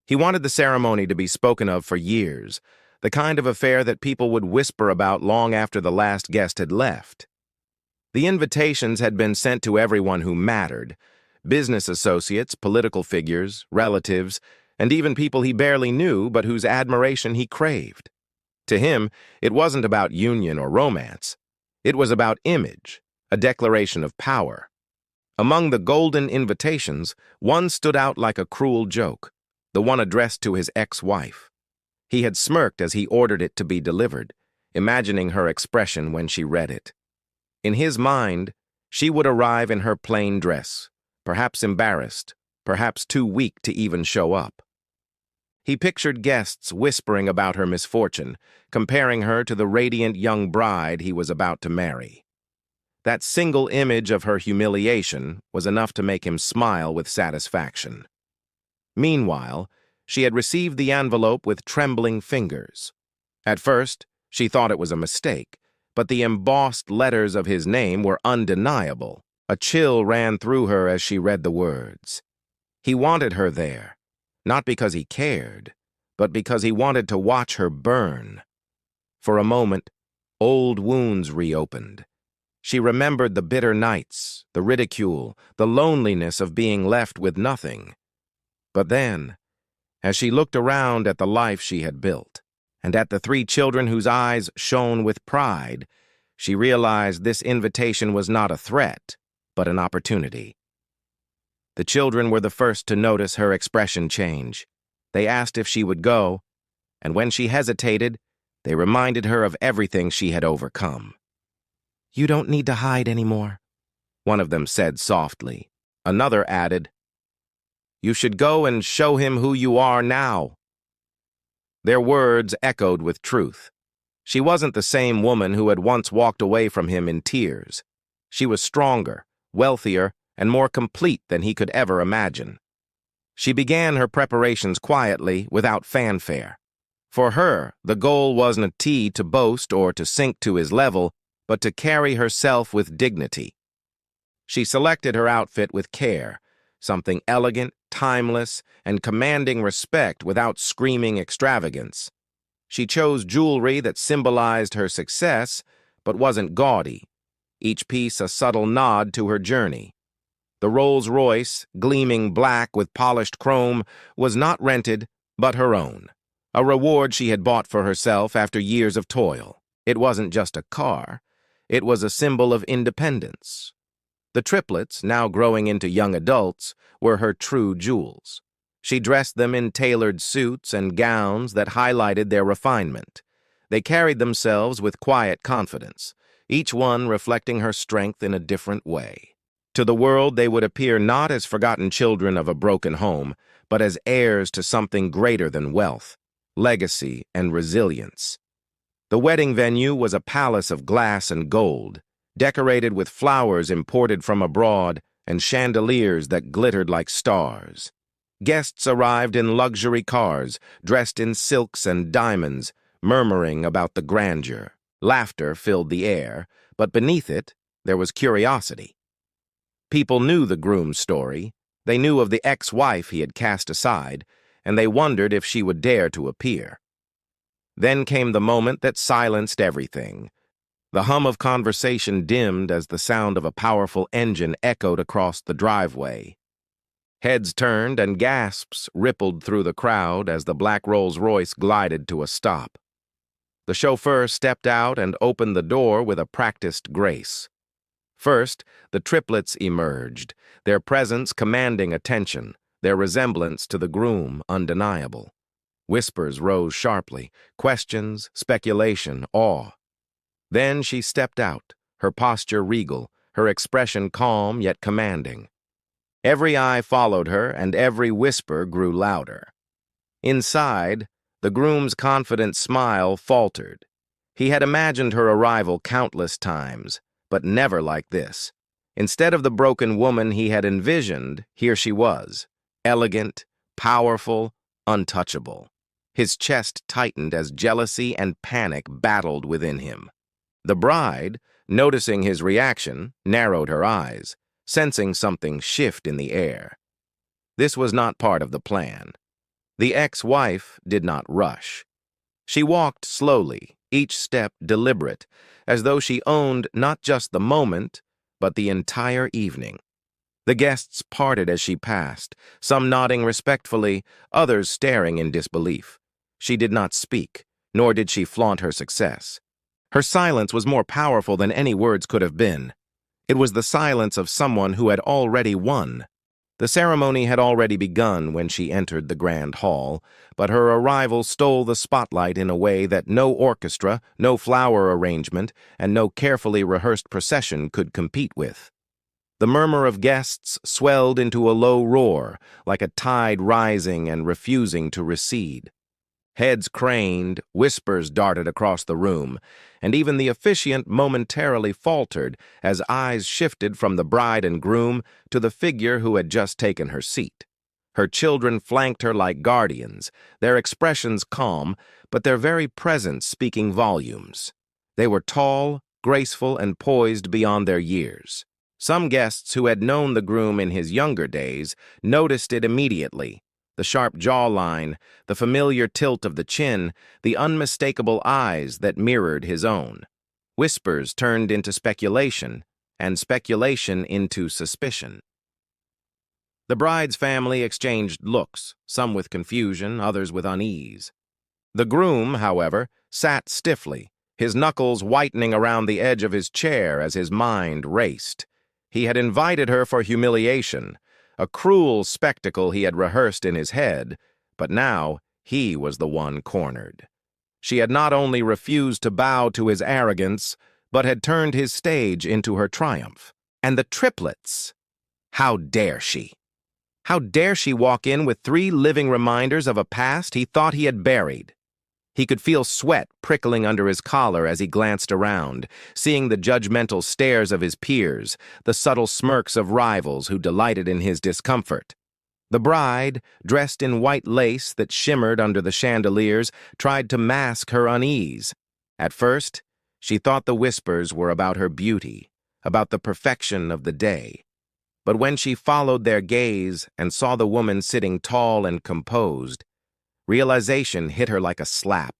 He wanted the ceremony to be spoken of for years, the kind of affair that people would whisper about long after the last guest had left. The invitations had been sent to everyone who mattered: business associates, political figures, relatives, and even people he barely knew but whose admiration he craved. To him, it wasn't about union or romance. It was about image, a declaration of power. Among the golden invitations, one stood out like a cruel joke, the one addressed to his ex-wife. He had smirked as he ordered it to be delivered, imagining her expression when she read it. In his mind, she would arrive in her plain dress, perhaps embarrassed, perhaps too weak to even show up. He pictured guests whispering about her misfortune, comparing her to the radiant young bride he was about to marry. That single image of her humiliation was enough to make him smile with satisfaction. Meanwhile, she had received the envelope with trembling fingers. At first, she thought it was a mistake, but the embossed letters of his name were undeniable. A chill ran through her as she read the words. He wanted her there, not because he cared, but because he wanted to watch her burn. For a moment, old wounds reopened. She remembered the bitter nights, the ridicule, the loneliness of being left with nothing. But then, as she looked around at the life she had built, and at the 3 children whose eyes shone with pride, she realized this invitation was not a threat, but an opportunity. The children were the first to notice her expression change. They asked if she would go, and when she hesitated, they reminded her of everything she had overcome. "You don't need to hide anymore," one of them said softly. Another added, "You should go and show him who you are now." Their words echoed with truth. She wasn't the same woman who had once walked away from him in tears. She was stronger, wealthier, and more complete than he could ever imagine. She began her preparations quietly, without fanfare. For her, the goal wasn't to boast or to sink to his level, but to carry herself with dignity. She selected her outfit with care, something elegant, timeless, and commanding respect without screaming extravagance. She chose jewelry that symbolized her success, but wasn't gaudy, each piece a subtle nod to her journey. The Rolls-Royce, gleaming black with polished chrome, was not rented, but her own, a reward she had bought for herself after years of toil. It wasn't just a car, it was a symbol of independence. The triplets, now growing into young adults, were her true jewels. She dressed them in tailored suits and gowns that highlighted their refinement. They carried themselves with quiet confidence, each one reflecting her strength in a different way. To the world, they would appear not as forgotten children of a broken home, but as heirs to something greater than wealth, legacy, and resilience. The wedding venue was a palace of glass and gold, decorated with flowers imported from abroad and chandeliers that glittered like stars. Guests arrived in luxury cars, dressed in silks and diamonds, murmuring about the grandeur. Laughter filled the air, but beneath it, there was curiosity. People knew the groom's story. They knew of the ex-wife he had cast aside, and they wondered if she would dare to appear. Then came the moment that silenced everything. The hum of conversation dimmed as the sound of a powerful engine echoed across the driveway. Heads turned and gasps rippled through the crowd as the black Rolls-Royce glided to a stop. The chauffeur stepped out and opened the door with a practiced grace. First, the triplets emerged, their presence commanding attention, their resemblance to the groom undeniable. Whispers rose sharply, questions, speculation, awe. Then she stepped out, her posture regal, her expression calm yet commanding. Every eye followed her, and every whisper grew louder. Inside, the groom's confident smile faltered. He had imagined her arrival countless times, but never like this. Instead of the broken woman he had envisioned, here she was, elegant, powerful, untouchable. His chest tightened as jealousy and panic battled within him. The bride, noticing his reaction, narrowed her eyes, sensing something shift in the air. This was not part of the plan. The ex-wife did not rush. She walked slowly, each step deliberate, as though she owned not just the moment, but the entire evening. The guests parted as she passed, some nodding respectfully, others staring in disbelief. She did not speak, nor did she flaunt her success. Her silence was more powerful than any words could have been. It was the silence of someone who had already won. The ceremony had already begun when she entered the grand hall, but her arrival stole the spotlight in a way that no orchestra, no flower arrangement, and no carefully rehearsed procession could compete with. The murmur of guests swelled into a low roar, like a tide rising and refusing to recede. Heads craned, whispers darted across the room, and even the officiant momentarily faltered as eyes shifted from the bride and groom to the figure who had just taken her seat. Her children flanked her like guardians, their expressions calm, but their very presence speaking volumes. They were tall, graceful, and poised beyond their years. Some guests who had known the groom in his younger days noticed it immediately. The sharp jawline, the familiar tilt of the chin, the unmistakable eyes that mirrored his own. Whispers turned into speculation, and speculation into suspicion. The bride's family exchanged looks, some with confusion, others with unease. The groom, however, sat stiffly, his knuckles whitening around the edge of his chair as his mind raced. He had invited her for humiliation, a cruel spectacle he had rehearsed in his head, but now he was the one cornered. She had not only refused to bow to his arrogance, but had turned his stage into her triumph. And the triplets! How dare she? How dare she walk in with 3 living reminders of a past he thought he had buried? He could feel sweat prickling under his collar as he glanced around, seeing the judgmental stares of his peers, the subtle smirks of rivals who delighted in his discomfort. The bride, dressed in white lace that shimmered under the chandeliers, tried to mask her unease. At first, she thought the whispers were about her beauty, about the perfection of the day. But when she followed their gaze and saw the woman sitting tall and composed, realization hit her like a slap.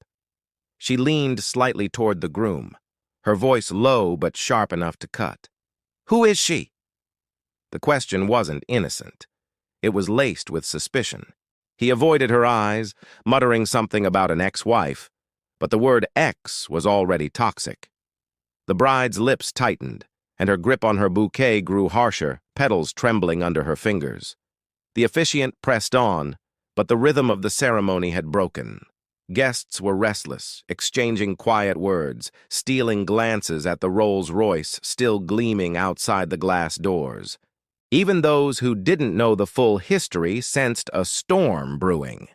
She leaned slightly toward the groom, her voice low but sharp enough to cut. "Who is she?" The question wasn't innocent. It was laced with suspicion. He avoided her eyes, muttering something about an ex-wife, but the word ex was already toxic. The bride's lips tightened, and her grip on her bouquet grew harsher, petals trembling under her fingers. The officiant pressed on, but the rhythm of the ceremony had broken. Guests were restless, exchanging quiet words, stealing glances at the Rolls-Royce still gleaming outside the glass doors. Even those who didn't know the full history sensed a storm brewing.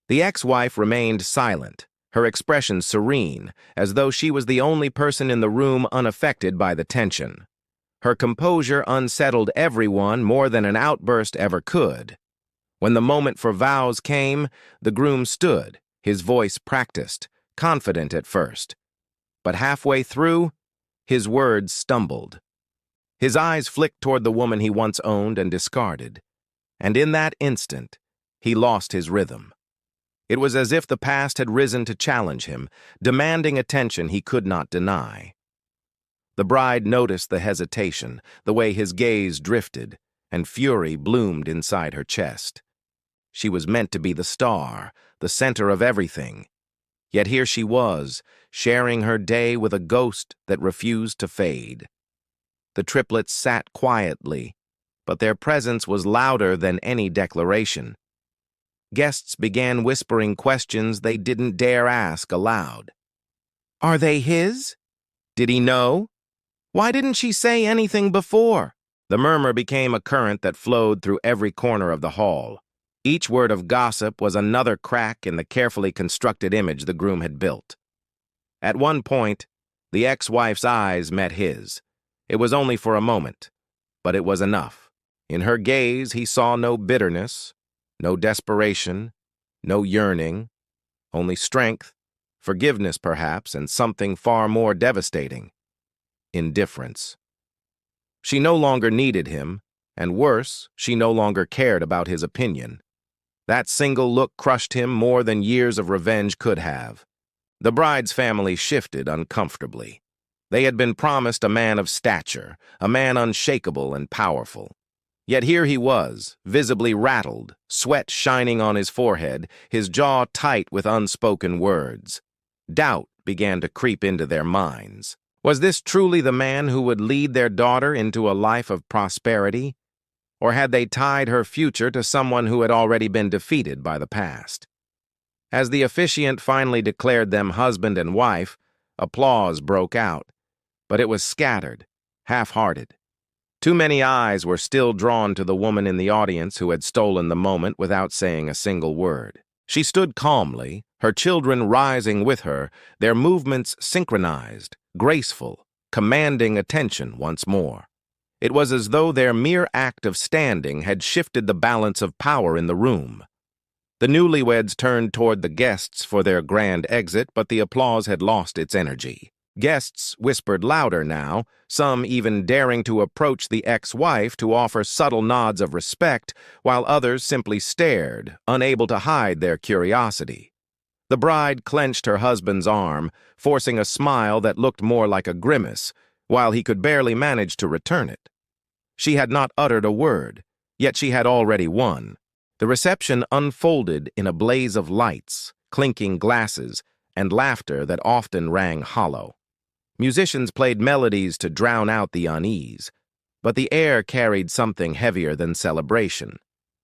The ex-wife remained silent, her expression serene, as though she was the only person in the room unaffected by the tension. Her composure unsettled everyone more than an outburst ever could. When the moment for vows came, the groom stood, his voice practiced, confident at first. But halfway through, his words stumbled. His eyes flicked toward the woman he once owned and discarded, and in that instant, he lost his rhythm. It was as if the past had risen to challenge him, demanding attention he could not deny. The bride noticed the hesitation, the way his gaze drifted, and fury bloomed inside her chest. She was meant to be the star, the center of everything. Yet here she was, sharing her day with a ghost that refused to fade. The triplets sat quietly, but their presence was louder than any declaration. Guests began whispering questions they didn't dare ask aloud. Are they his? Did he know? Why didn't she say anything before? The murmur became a current that flowed through every corner of the hall. Each word of gossip was another crack in the carefully constructed image the groom had built. At one point, the ex-wife's eyes met his. It was only for a moment, but it was enough. In her gaze, he saw no bitterness, no desperation, no yearning, only strength, forgiveness perhaps, and something far more devastating: indifference. She no longer needed him, and worse, she no longer cared about his opinion. That single look crushed him more than years of revenge could have. The bride's family shifted uncomfortably. They had been promised a man of stature, a man unshakable and powerful. Yet here he was, visibly rattled, sweat shining on his forehead, his jaw tight with unspoken words. Doubt began to creep into their minds. Was this truly the man who would lead their daughter into a life of prosperity? Or had they tied her future to someone who had already been defeated by the past? As the officiant finally declared them husband and wife, applause broke out. But it was scattered, half-hearted. Too many eyes were still drawn to the woman in the audience who had stolen the moment without saying a single word. She stood calmly, her children rising with her, their movements synchronized, graceful, commanding attention once more. It was as though their mere act of standing had shifted the balance of power in the room. The newlyweds turned toward the guests for their grand exit, but the applause had lost its energy. Guests whispered louder now, some even daring to approach the ex-wife to offer subtle nods of respect, while others simply stared, unable to hide their curiosity. The bride clenched her husband's arm, forcing a smile that looked more like a grimace, while he could barely manage to return it. She had not uttered a word, yet she had already won. The reception unfolded in a blaze of lights, clinking glasses, and laughter that often rang hollow. Musicians played melodies to drown out the unease, but the air carried something heavier than celebration.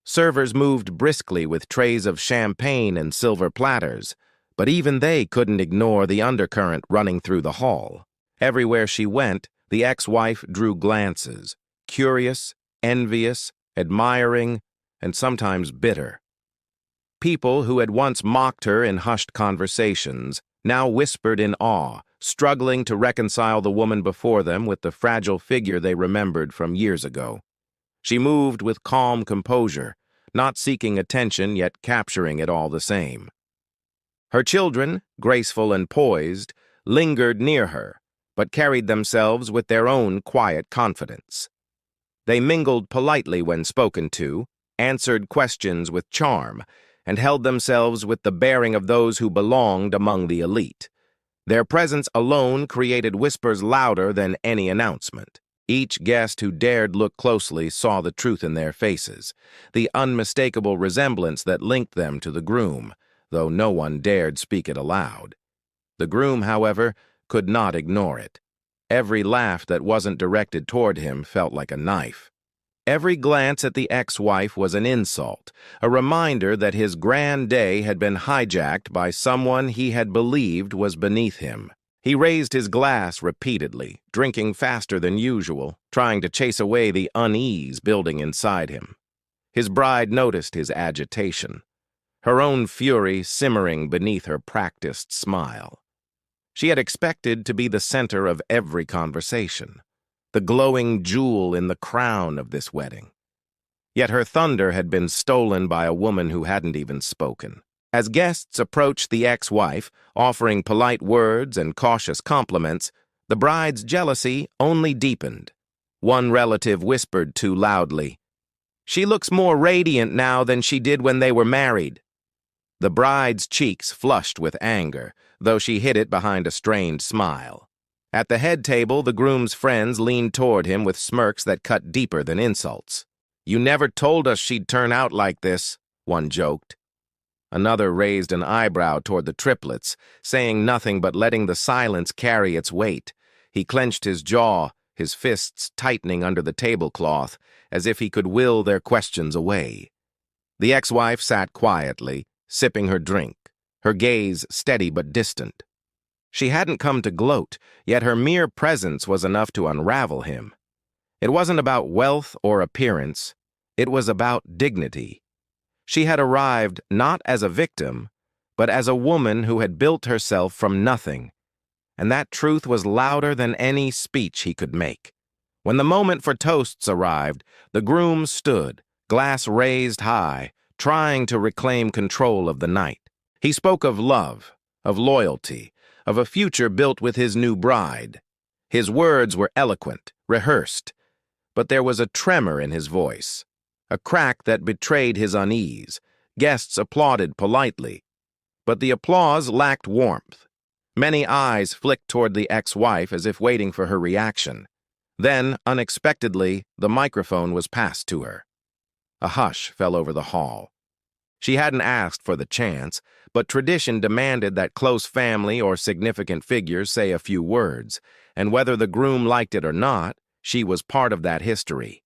Servers moved briskly with trays of champagne and silver platters, but even they couldn't ignore the undercurrent running through the hall. Everywhere she went, the ex-wife drew glances, curious, envious, admiring, and sometimes bitter. People who had once mocked her in hushed conversations now whispered in awe, struggling to reconcile the woman before them with the fragile figure they remembered from years ago. She moved with calm composure, not seeking attention yet capturing it all the same. Her children, graceful and poised, lingered near her, but carried themselves with their own quiet confidence. They mingled politely when spoken to, answered questions with charm, and held themselves with the bearing of those who belonged among the elite. Their presence alone created whispers louder than any announcement. Each guest who dared look closely saw the truth in their faces, the unmistakable resemblance that linked them to the groom, though no one dared speak it aloud. The groom, however, could not ignore it. Every laugh that wasn't directed toward him felt like a knife. Every glance at the ex-wife was an insult, a reminder that his grand day had been hijacked by someone he had believed was beneath him. He raised his glass repeatedly, drinking faster than usual, trying to chase away the unease building inside him. His bride noticed his agitation, her own fury simmering beneath her practiced smile. She had expected to be the center of every conversation, the glowing jewel in the crown of this wedding. Yet her thunder had been stolen by a woman who hadn't even spoken. As guests approached the ex-wife, offering polite words and cautious compliments, the bride's jealousy only deepened. One relative whispered too loudly, "She looks more radiant now than she did when they were married." The bride's cheeks flushed with anger, though she hid it behind a strained smile. At the head table, the groom's friends leaned toward him with smirks that cut deeper than insults. "You never told us she'd turn out like this," one joked. Another raised an eyebrow toward the triplets, saying nothing but letting the silence carry its weight. He clenched his jaw, his fists tightening under the tablecloth, as if he could will their questions away. The ex-wife sat quietly, sipping her drink, her gaze steady but distant. She hadn't come to gloat, yet her mere presence was enough to unravel him. It wasn't about wealth or appearance, it was about dignity. She had arrived not as a victim, but as a woman who had built herself from nothing, and that truth was louder than any speech he could make. When the moment for toasts arrived, the groom stood, glass raised high, trying to reclaim control of the night. He spoke of love, of loyalty, of a future built with his new bride. His words were eloquent, rehearsed, but there was a tremor in his voice, a crack that betrayed his unease. Guests applauded politely, but the applause lacked warmth. Many eyes flicked toward the ex-wife as if waiting for her reaction. Then, unexpectedly, the microphone was passed to her. A hush fell over the hall. She hadn't asked for the chance, but tradition demanded that close family or significant figures say a few words, and whether the groom liked it or not, she was part of that history.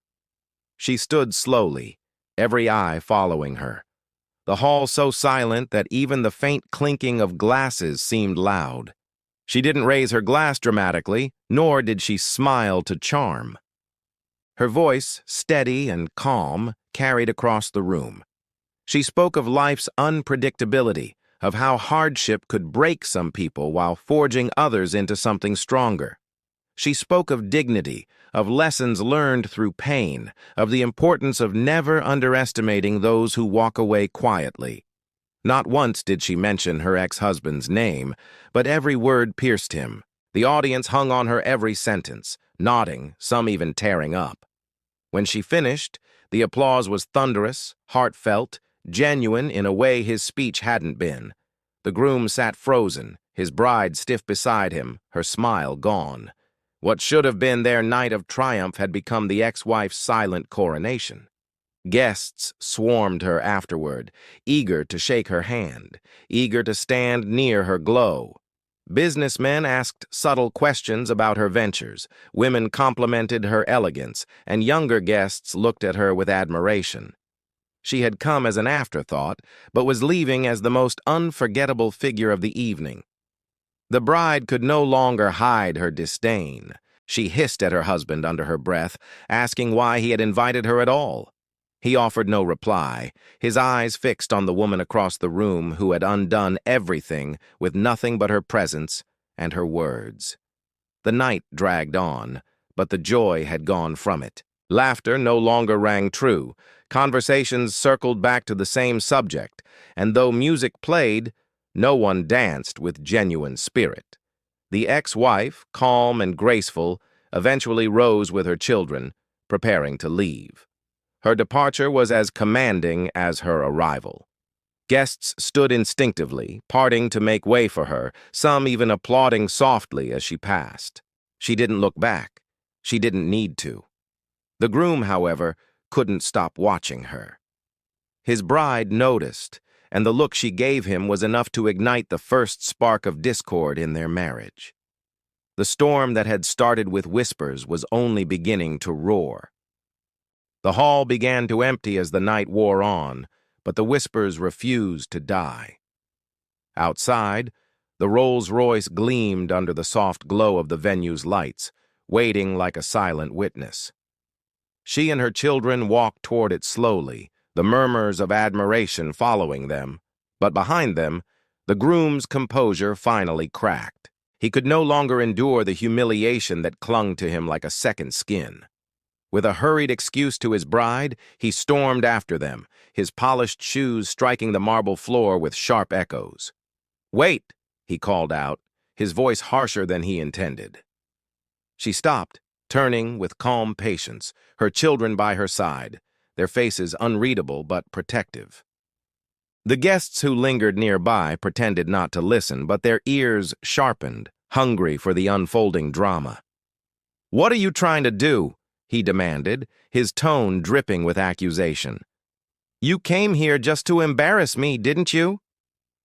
She stood slowly, every eye following her. The hall so silent that even the faint clinking of glasses seemed loud. She didn't raise her glass dramatically, nor did she smile to charm. Her voice, steady and calm, carried across the room. She spoke of life's unpredictability, of how hardship could break some people while forging others into something stronger. She spoke of dignity, of lessons learned through pain, of the importance of never underestimating those who walk away quietly. Not once did she mention her ex-husband's name, but every word pierced him. The audience hung on her every sentence, nodding, some even tearing up. When she finished, the applause was thunderous, heartfelt, genuine in a way his speech hadn't been. The groom sat frozen, his bride stiff beside him, her smile gone. What should have been their night of triumph had become the ex-wife's silent coronation. Guests swarmed her afterward, eager to shake her hand, eager to stand near her glow. Businessmen asked subtle questions about her ventures, women complimented her elegance, and younger guests looked at her with admiration. She had come as an afterthought, but was leaving as the most unforgettable figure of the evening. The bride could no longer hide her disdain. She hissed at her husband under her breath, asking why he had invited her at all. He offered no reply, his eyes fixed on the woman across the room who had undone everything with nothing but her presence and her words. The night dragged on, but the joy had gone from it. Laughter no longer rang true. Conversations circled back to the same subject, and though music played, no one danced with genuine spirit. The ex-wife, calm and graceful, eventually rose with her children, preparing to leave. Her departure was as commanding as her arrival. Guests stood instinctively, parting to make way for her, some even applauding softly as she passed. She didn't look back. She didn't need to. The groom, however, couldn't stop watching her. His bride noticed, and the look she gave him was enough to ignite the first spark of discord in their marriage. The storm that had started with whispers was only beginning to roar. The hall began to empty as the night wore on, but the whispers refused to die. Outside, the Rolls-Royce gleamed under the soft glow of the venue's lights, waiting like a silent witness. She and her children walked toward it slowly, the murmurs of admiration following them, but behind them, the groom's composure finally cracked. He could no longer endure the humiliation that clung to him like a second skin. With a hurried excuse to his bride, he stormed after them, his polished shoes striking the marble floor with sharp echoes. "Wait!" he called out, his voice harsher than he intended. She stopped, turning with calm patience, her children by her side, their faces unreadable but protective. The guests who lingered nearby pretended not to listen, but their ears sharpened, hungry for the unfolding drama. "What are you trying to do?" he demanded, his tone dripping with accusation. "You came here just to embarrass me, didn't you?"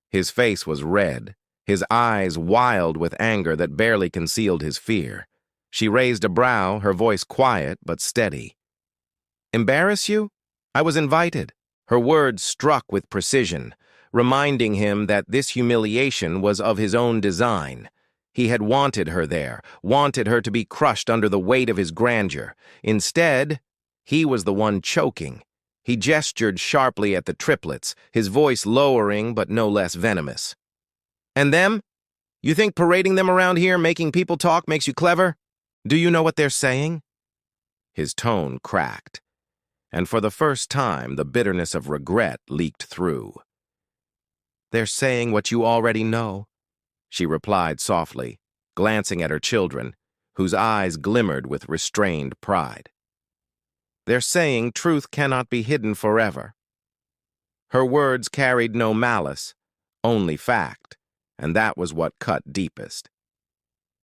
His face was red, his eyes wild with anger that barely concealed his fear. She raised a brow, her voice quiet but steady. "Embarrass you? I was invited." Her words struck with precision, reminding him that this humiliation was of his own design. He had wanted her there, wanted her to be crushed under the weight of his grandeur. Instead, he was the one choking. He gestured sharply at the triplets, his voice lowering but no less venomous. "And them? You think parading them around here, making people talk, makes you clever? Do you know what they're saying?" His tone cracked, and for the first time the bitterness of regret leaked through. "They're saying what you already know," she replied softly, glancing at her children, whose eyes glimmered with restrained pride. "They're saying truth cannot be hidden forever." Her words carried no malice, only fact, and that was what cut deepest.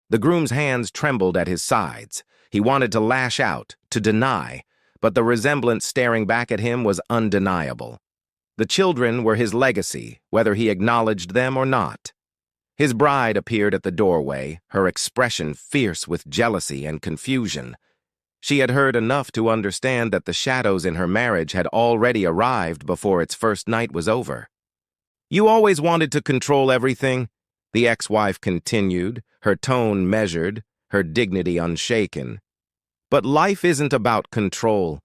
The groom's hands trembled at his sides. He wanted to lash out, to deny, but the resemblance staring back at him was undeniable. The children were his legacy, whether he acknowledged them or not. His bride appeared at the doorway, her expression fierce with jealousy and confusion. She had heard enough to understand that the shadows in her marriage had already arrived before its first night was over. "You always wanted to control everything," the ex-wife continued, her tone measured, her dignity unshaken. "But life isn't about control.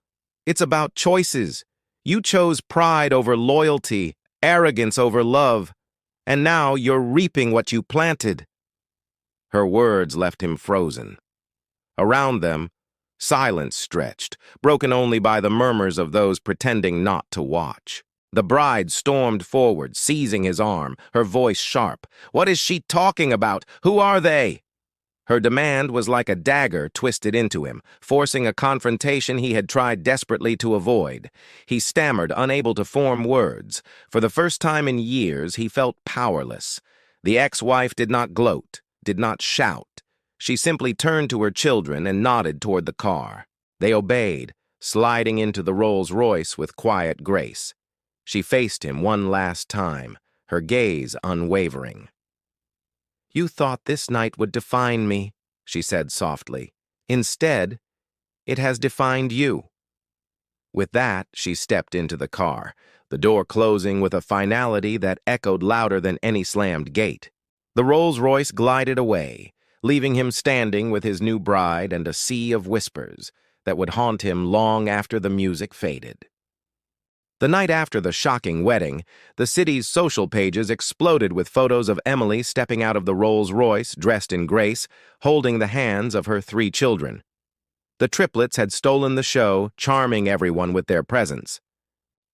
It's about choices. You chose pride over loyalty, arrogance over love, and now you're reaping what you planted." Her words left him frozen. Around them, silence stretched, broken only by the murmurs of those pretending not to watch. The bride stormed forward, seizing his arm, her voice sharp. "What is she talking about? Who are they?" Her demand was like a dagger twisted into him, forcing a confrontation he had tried desperately to avoid. He stammered, unable to form words. For the first time in years, he felt powerless. The ex-wife did not gloat, did not shout. She simply turned to her children and nodded toward the car. They obeyed, sliding into the Rolls-Royce with quiet grace. She faced him one last time, her gaze unwavering. "You thought this night would define me," she said softly. "Instead, it has defined you." With that, she stepped into the car, the door closing with a finality that echoed louder than any slammed gate. The Rolls-Royce glided away, leaving him standing with his new bride and a sea of whispers that would haunt him long after the music faded. The night after the shocking wedding, the city's social pages exploded with photos of Emily stepping out of the Rolls-Royce dressed in grace, holding the hands of her 3 children. The triplets had stolen the show, charming everyone with their presence.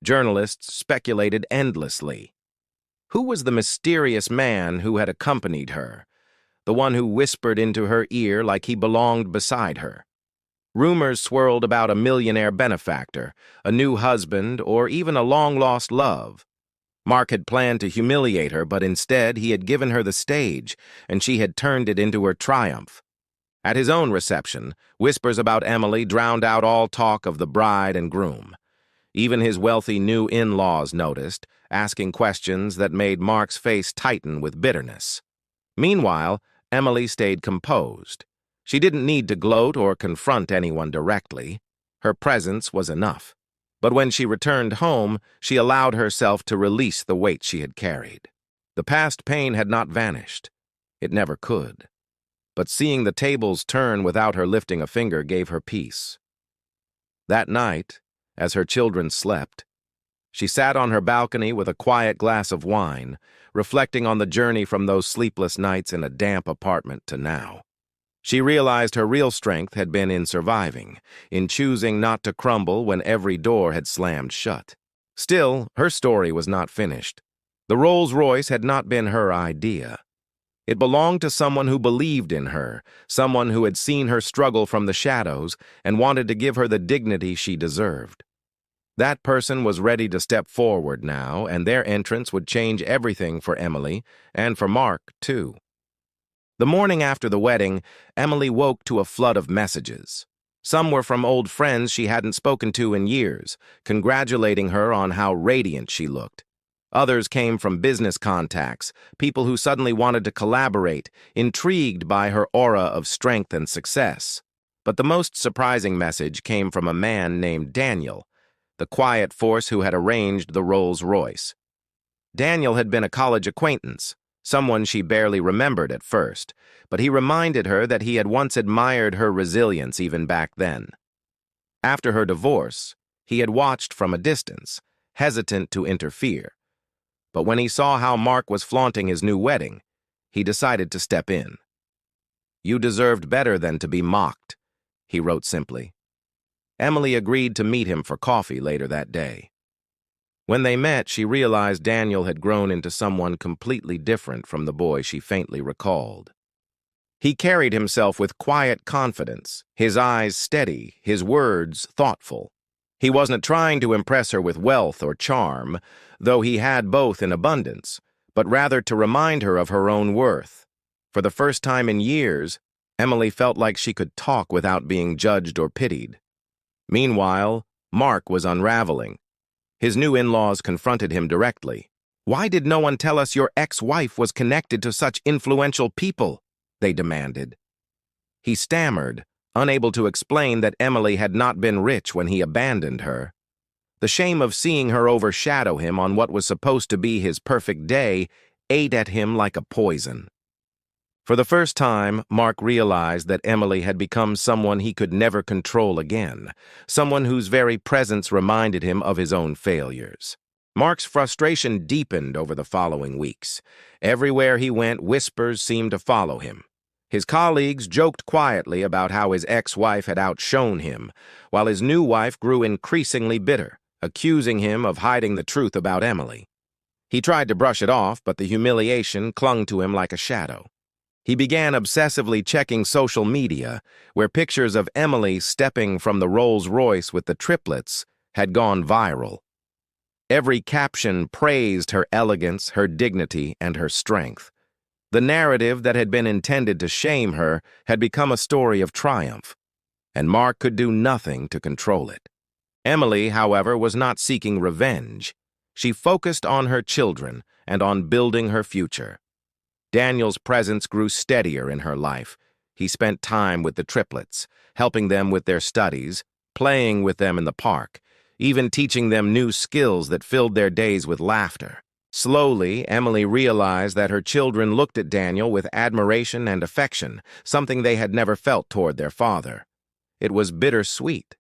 Journalists speculated endlessly. Who was the mysterious man who had accompanied her, the one who whispered into her ear like he belonged beside her? Rumors swirled about a millionaire benefactor, a new husband, or even a long-lost love. Mark had planned to humiliate her, but instead he had given her the stage, and she had turned it into her triumph. At his own reception, whispers about Emily drowned out all talk of the bride and groom. Even his wealthy new in-laws noticed, asking questions that made Mark's face tighten with bitterness. Meanwhile, Emily stayed composed. She didn't need to gloat or confront anyone directly. Her presence was enough. But when she returned home, she allowed herself to release the weight she had carried. The past pain had not vanished. It never could. But seeing the tables turn without her lifting a finger gave her peace. That night, as her children slept, she sat on her balcony with a quiet glass of wine, reflecting on the journey from those sleepless nights in a damp apartment to now. She realized her real strength had been in surviving, in choosing not to crumble when every door had slammed shut. Still, her story was not finished. The Rolls-Royce had not been her idea. It belonged to someone who believed in her, someone who had seen her struggle from the shadows and wanted to give her the dignity she deserved. That person was ready to step forward now, and their entrance would change everything for Emily, and for Mark, too. The morning after the wedding, Emily woke to a flood of messages. Some were from old friends she hadn't spoken to in years, congratulating her on how radiant she looked. Others came from business contacts, people who suddenly wanted to collaborate, intrigued by her aura of strength and success. But the most surprising message came from a man named Daniel, the quiet force who had arranged the Rolls-Royce. Daniel had been a college acquaintance, someone she barely remembered at first, but he reminded her that he had once admired her resilience even back then. After her divorce, he had watched from a distance, hesitant to interfere. But when he saw how Mark was flaunting his new wedding, he decided to step in. "You deserved better than to be mocked," he wrote simply. Emily agreed to meet him for coffee later that day. When they met, she realized Daniel had grown into someone completely different from the boy she faintly recalled. He carried himself with quiet confidence, his eyes steady, his words thoughtful. He wasn't trying to impress her with wealth or charm, though he had both in abundance, but rather to remind her of her own worth. For the first time in years, Emily felt like she could talk without being judged or pitied. Meanwhile, Mark was unraveling. His new in-laws confronted him directly. "Why did no one tell us your ex-wife was connected to such influential people?" they demanded. He stammered, unable to explain that Emily had not been rich when he abandoned her. The shame of seeing her overshadow him on what was supposed to be his perfect day ate at him like a poison. For the first time, Mark realized that Emily had become someone he could never control again, someone whose very presence reminded him of his own failures. Mark's frustration deepened over the following weeks. Everywhere he went, whispers seemed to follow him. His colleagues joked quietly about how his ex-wife had outshone him, while his new wife grew increasingly bitter, accusing him of hiding the truth about Emily. He tried to brush it off, but the humiliation clung to him like a shadow. He began obsessively checking social media, where pictures of Emily stepping from the Rolls-Royce with the triplets had gone viral. Every caption praised her elegance, her dignity, and her strength. The narrative that had been intended to shame her had become a story of triumph, and Mark could do nothing to control it. Emily, however, was not seeking revenge. She focused on her children and on building her future. Daniel's presence grew steadier in her life. He spent time with the triplets, helping them with their studies, playing with them in the park, even teaching them new skills that filled their days with laughter. Slowly, Emily realized that her children looked at Daniel with admiration and affection, something they had never felt toward their father. It was bittersweet.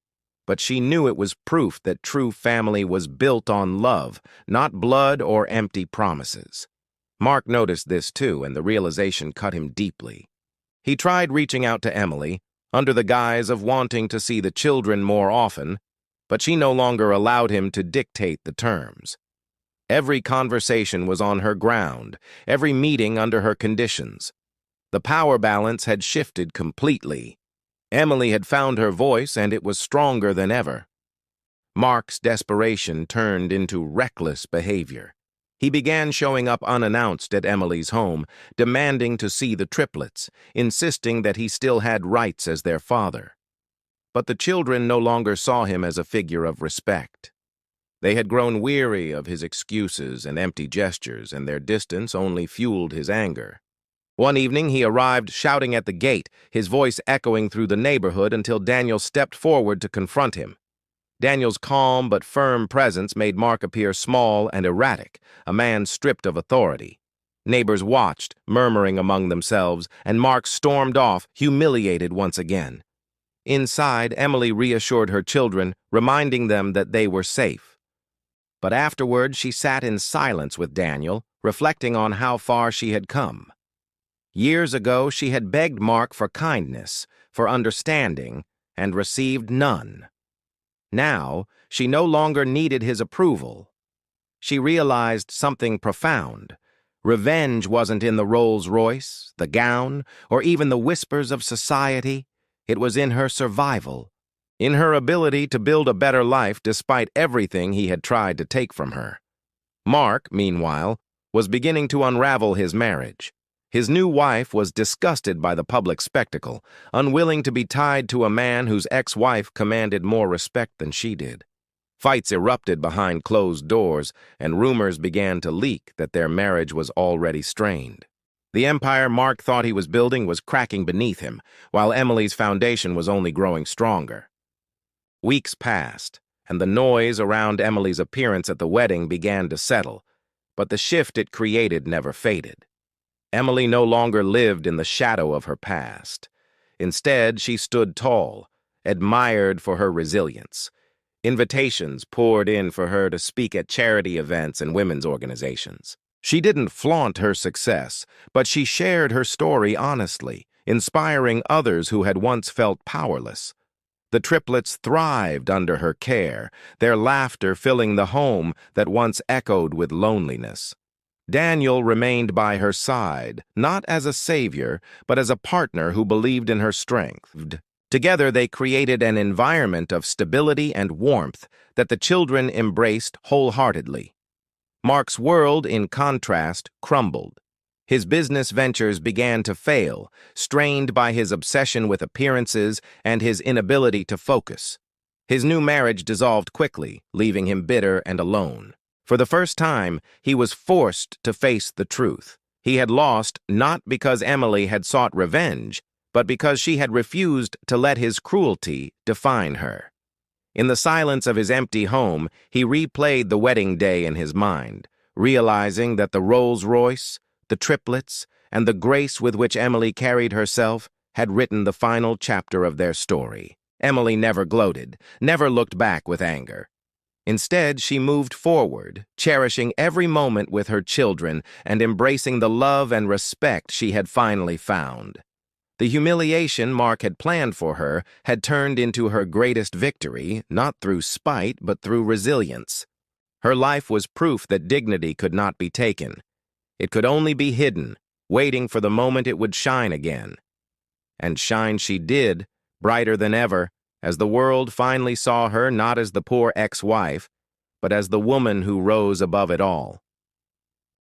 but she knew it was proof that true family was built on love, not blood or empty promises. Mark noticed this too, and the realization cut him deeply. He tried reaching out to Emily, under the guise of wanting to see the children more often, but she no longer allowed him to dictate the terms. Every conversation was on her ground, every meeting under her conditions. The power balance had shifted completely. Emily had found her voice, and it was stronger than ever. Mark's desperation turned into reckless behavior. He began showing up unannounced at Emily's home, demanding to see the triplets, insisting that he still had rights as their father. But the children no longer saw him as a figure of respect. They had grown weary of his excuses and empty gestures, and their distance only fueled his anger. One evening he arrived shouting at the gate, his voice echoing through the neighborhood until Daniel stepped forward to confront him. Daniel's calm but firm presence made Mark appear small and erratic, a man stripped of authority. Neighbors watched, murmuring among themselves, and Mark stormed off, humiliated once again. Inside, Emily reassured her children, reminding them that they were safe. But afterward, she sat in silence with Daniel, reflecting on how far she had come. Years ago, she had begged Mark for kindness, for understanding, and received none. Now, she no longer needed his approval. She realized something profound. Revenge wasn't in the Rolls-Royce, the gown, or even the whispers of society. It was in her survival, in her ability to build a better life despite everything he had tried to take from her. Mark, meanwhile, was beginning to unravel his marriage. His new wife was disgusted by the public spectacle, unwilling to be tied to a man whose ex-wife commanded more respect than she did. Fights erupted behind closed doors, and rumors began to leak that their marriage was already strained. The empire Mark thought he was building was cracking beneath him, while Emily's foundation was only growing stronger. Weeks passed, and the noise around Emily's appearance at the wedding began to settle, but the shift it created never faded. Emily no longer lived in the shadow of her past. Instead, she stood tall, admired for her resilience. Invitations poured in for her to speak at charity events and women's organizations. She didn't flaunt her success, but she shared her story honestly, inspiring others who had once felt powerless. The triplets thrived under her care, their laughter filling the home that once echoed with loneliness. Daniel remained by her side, not as a savior, but as a partner who believed in her strength. Together, they created an environment of stability and warmth that the children embraced wholeheartedly. Mark's world, in contrast, crumbled. His business ventures began to fail, strained by his obsession with appearances and his inability to focus. His new marriage dissolved quickly, leaving him bitter and alone. For the first time, he was forced to face the truth. He had lost not because Emily had sought revenge, but because she had refused to let his cruelty define her. In the silence of his empty home, he replayed the wedding day in his mind, realizing that the Rolls-Royce, the triplets, and the grace with which Emily carried herself had written the final chapter of their story. Emily never gloated, never looked back with anger. Instead, she moved forward, cherishing every moment with her children and embracing the love and respect she had finally found. The humiliation Mark had planned for her had turned into her greatest victory, not through spite, but through resilience. Her life was proof that dignity could not be taken. It could only be hidden, waiting for the moment it would shine again. And shine she did, brighter than ever, as the world finally saw her not as the poor ex-wife, but as the woman who rose above it all.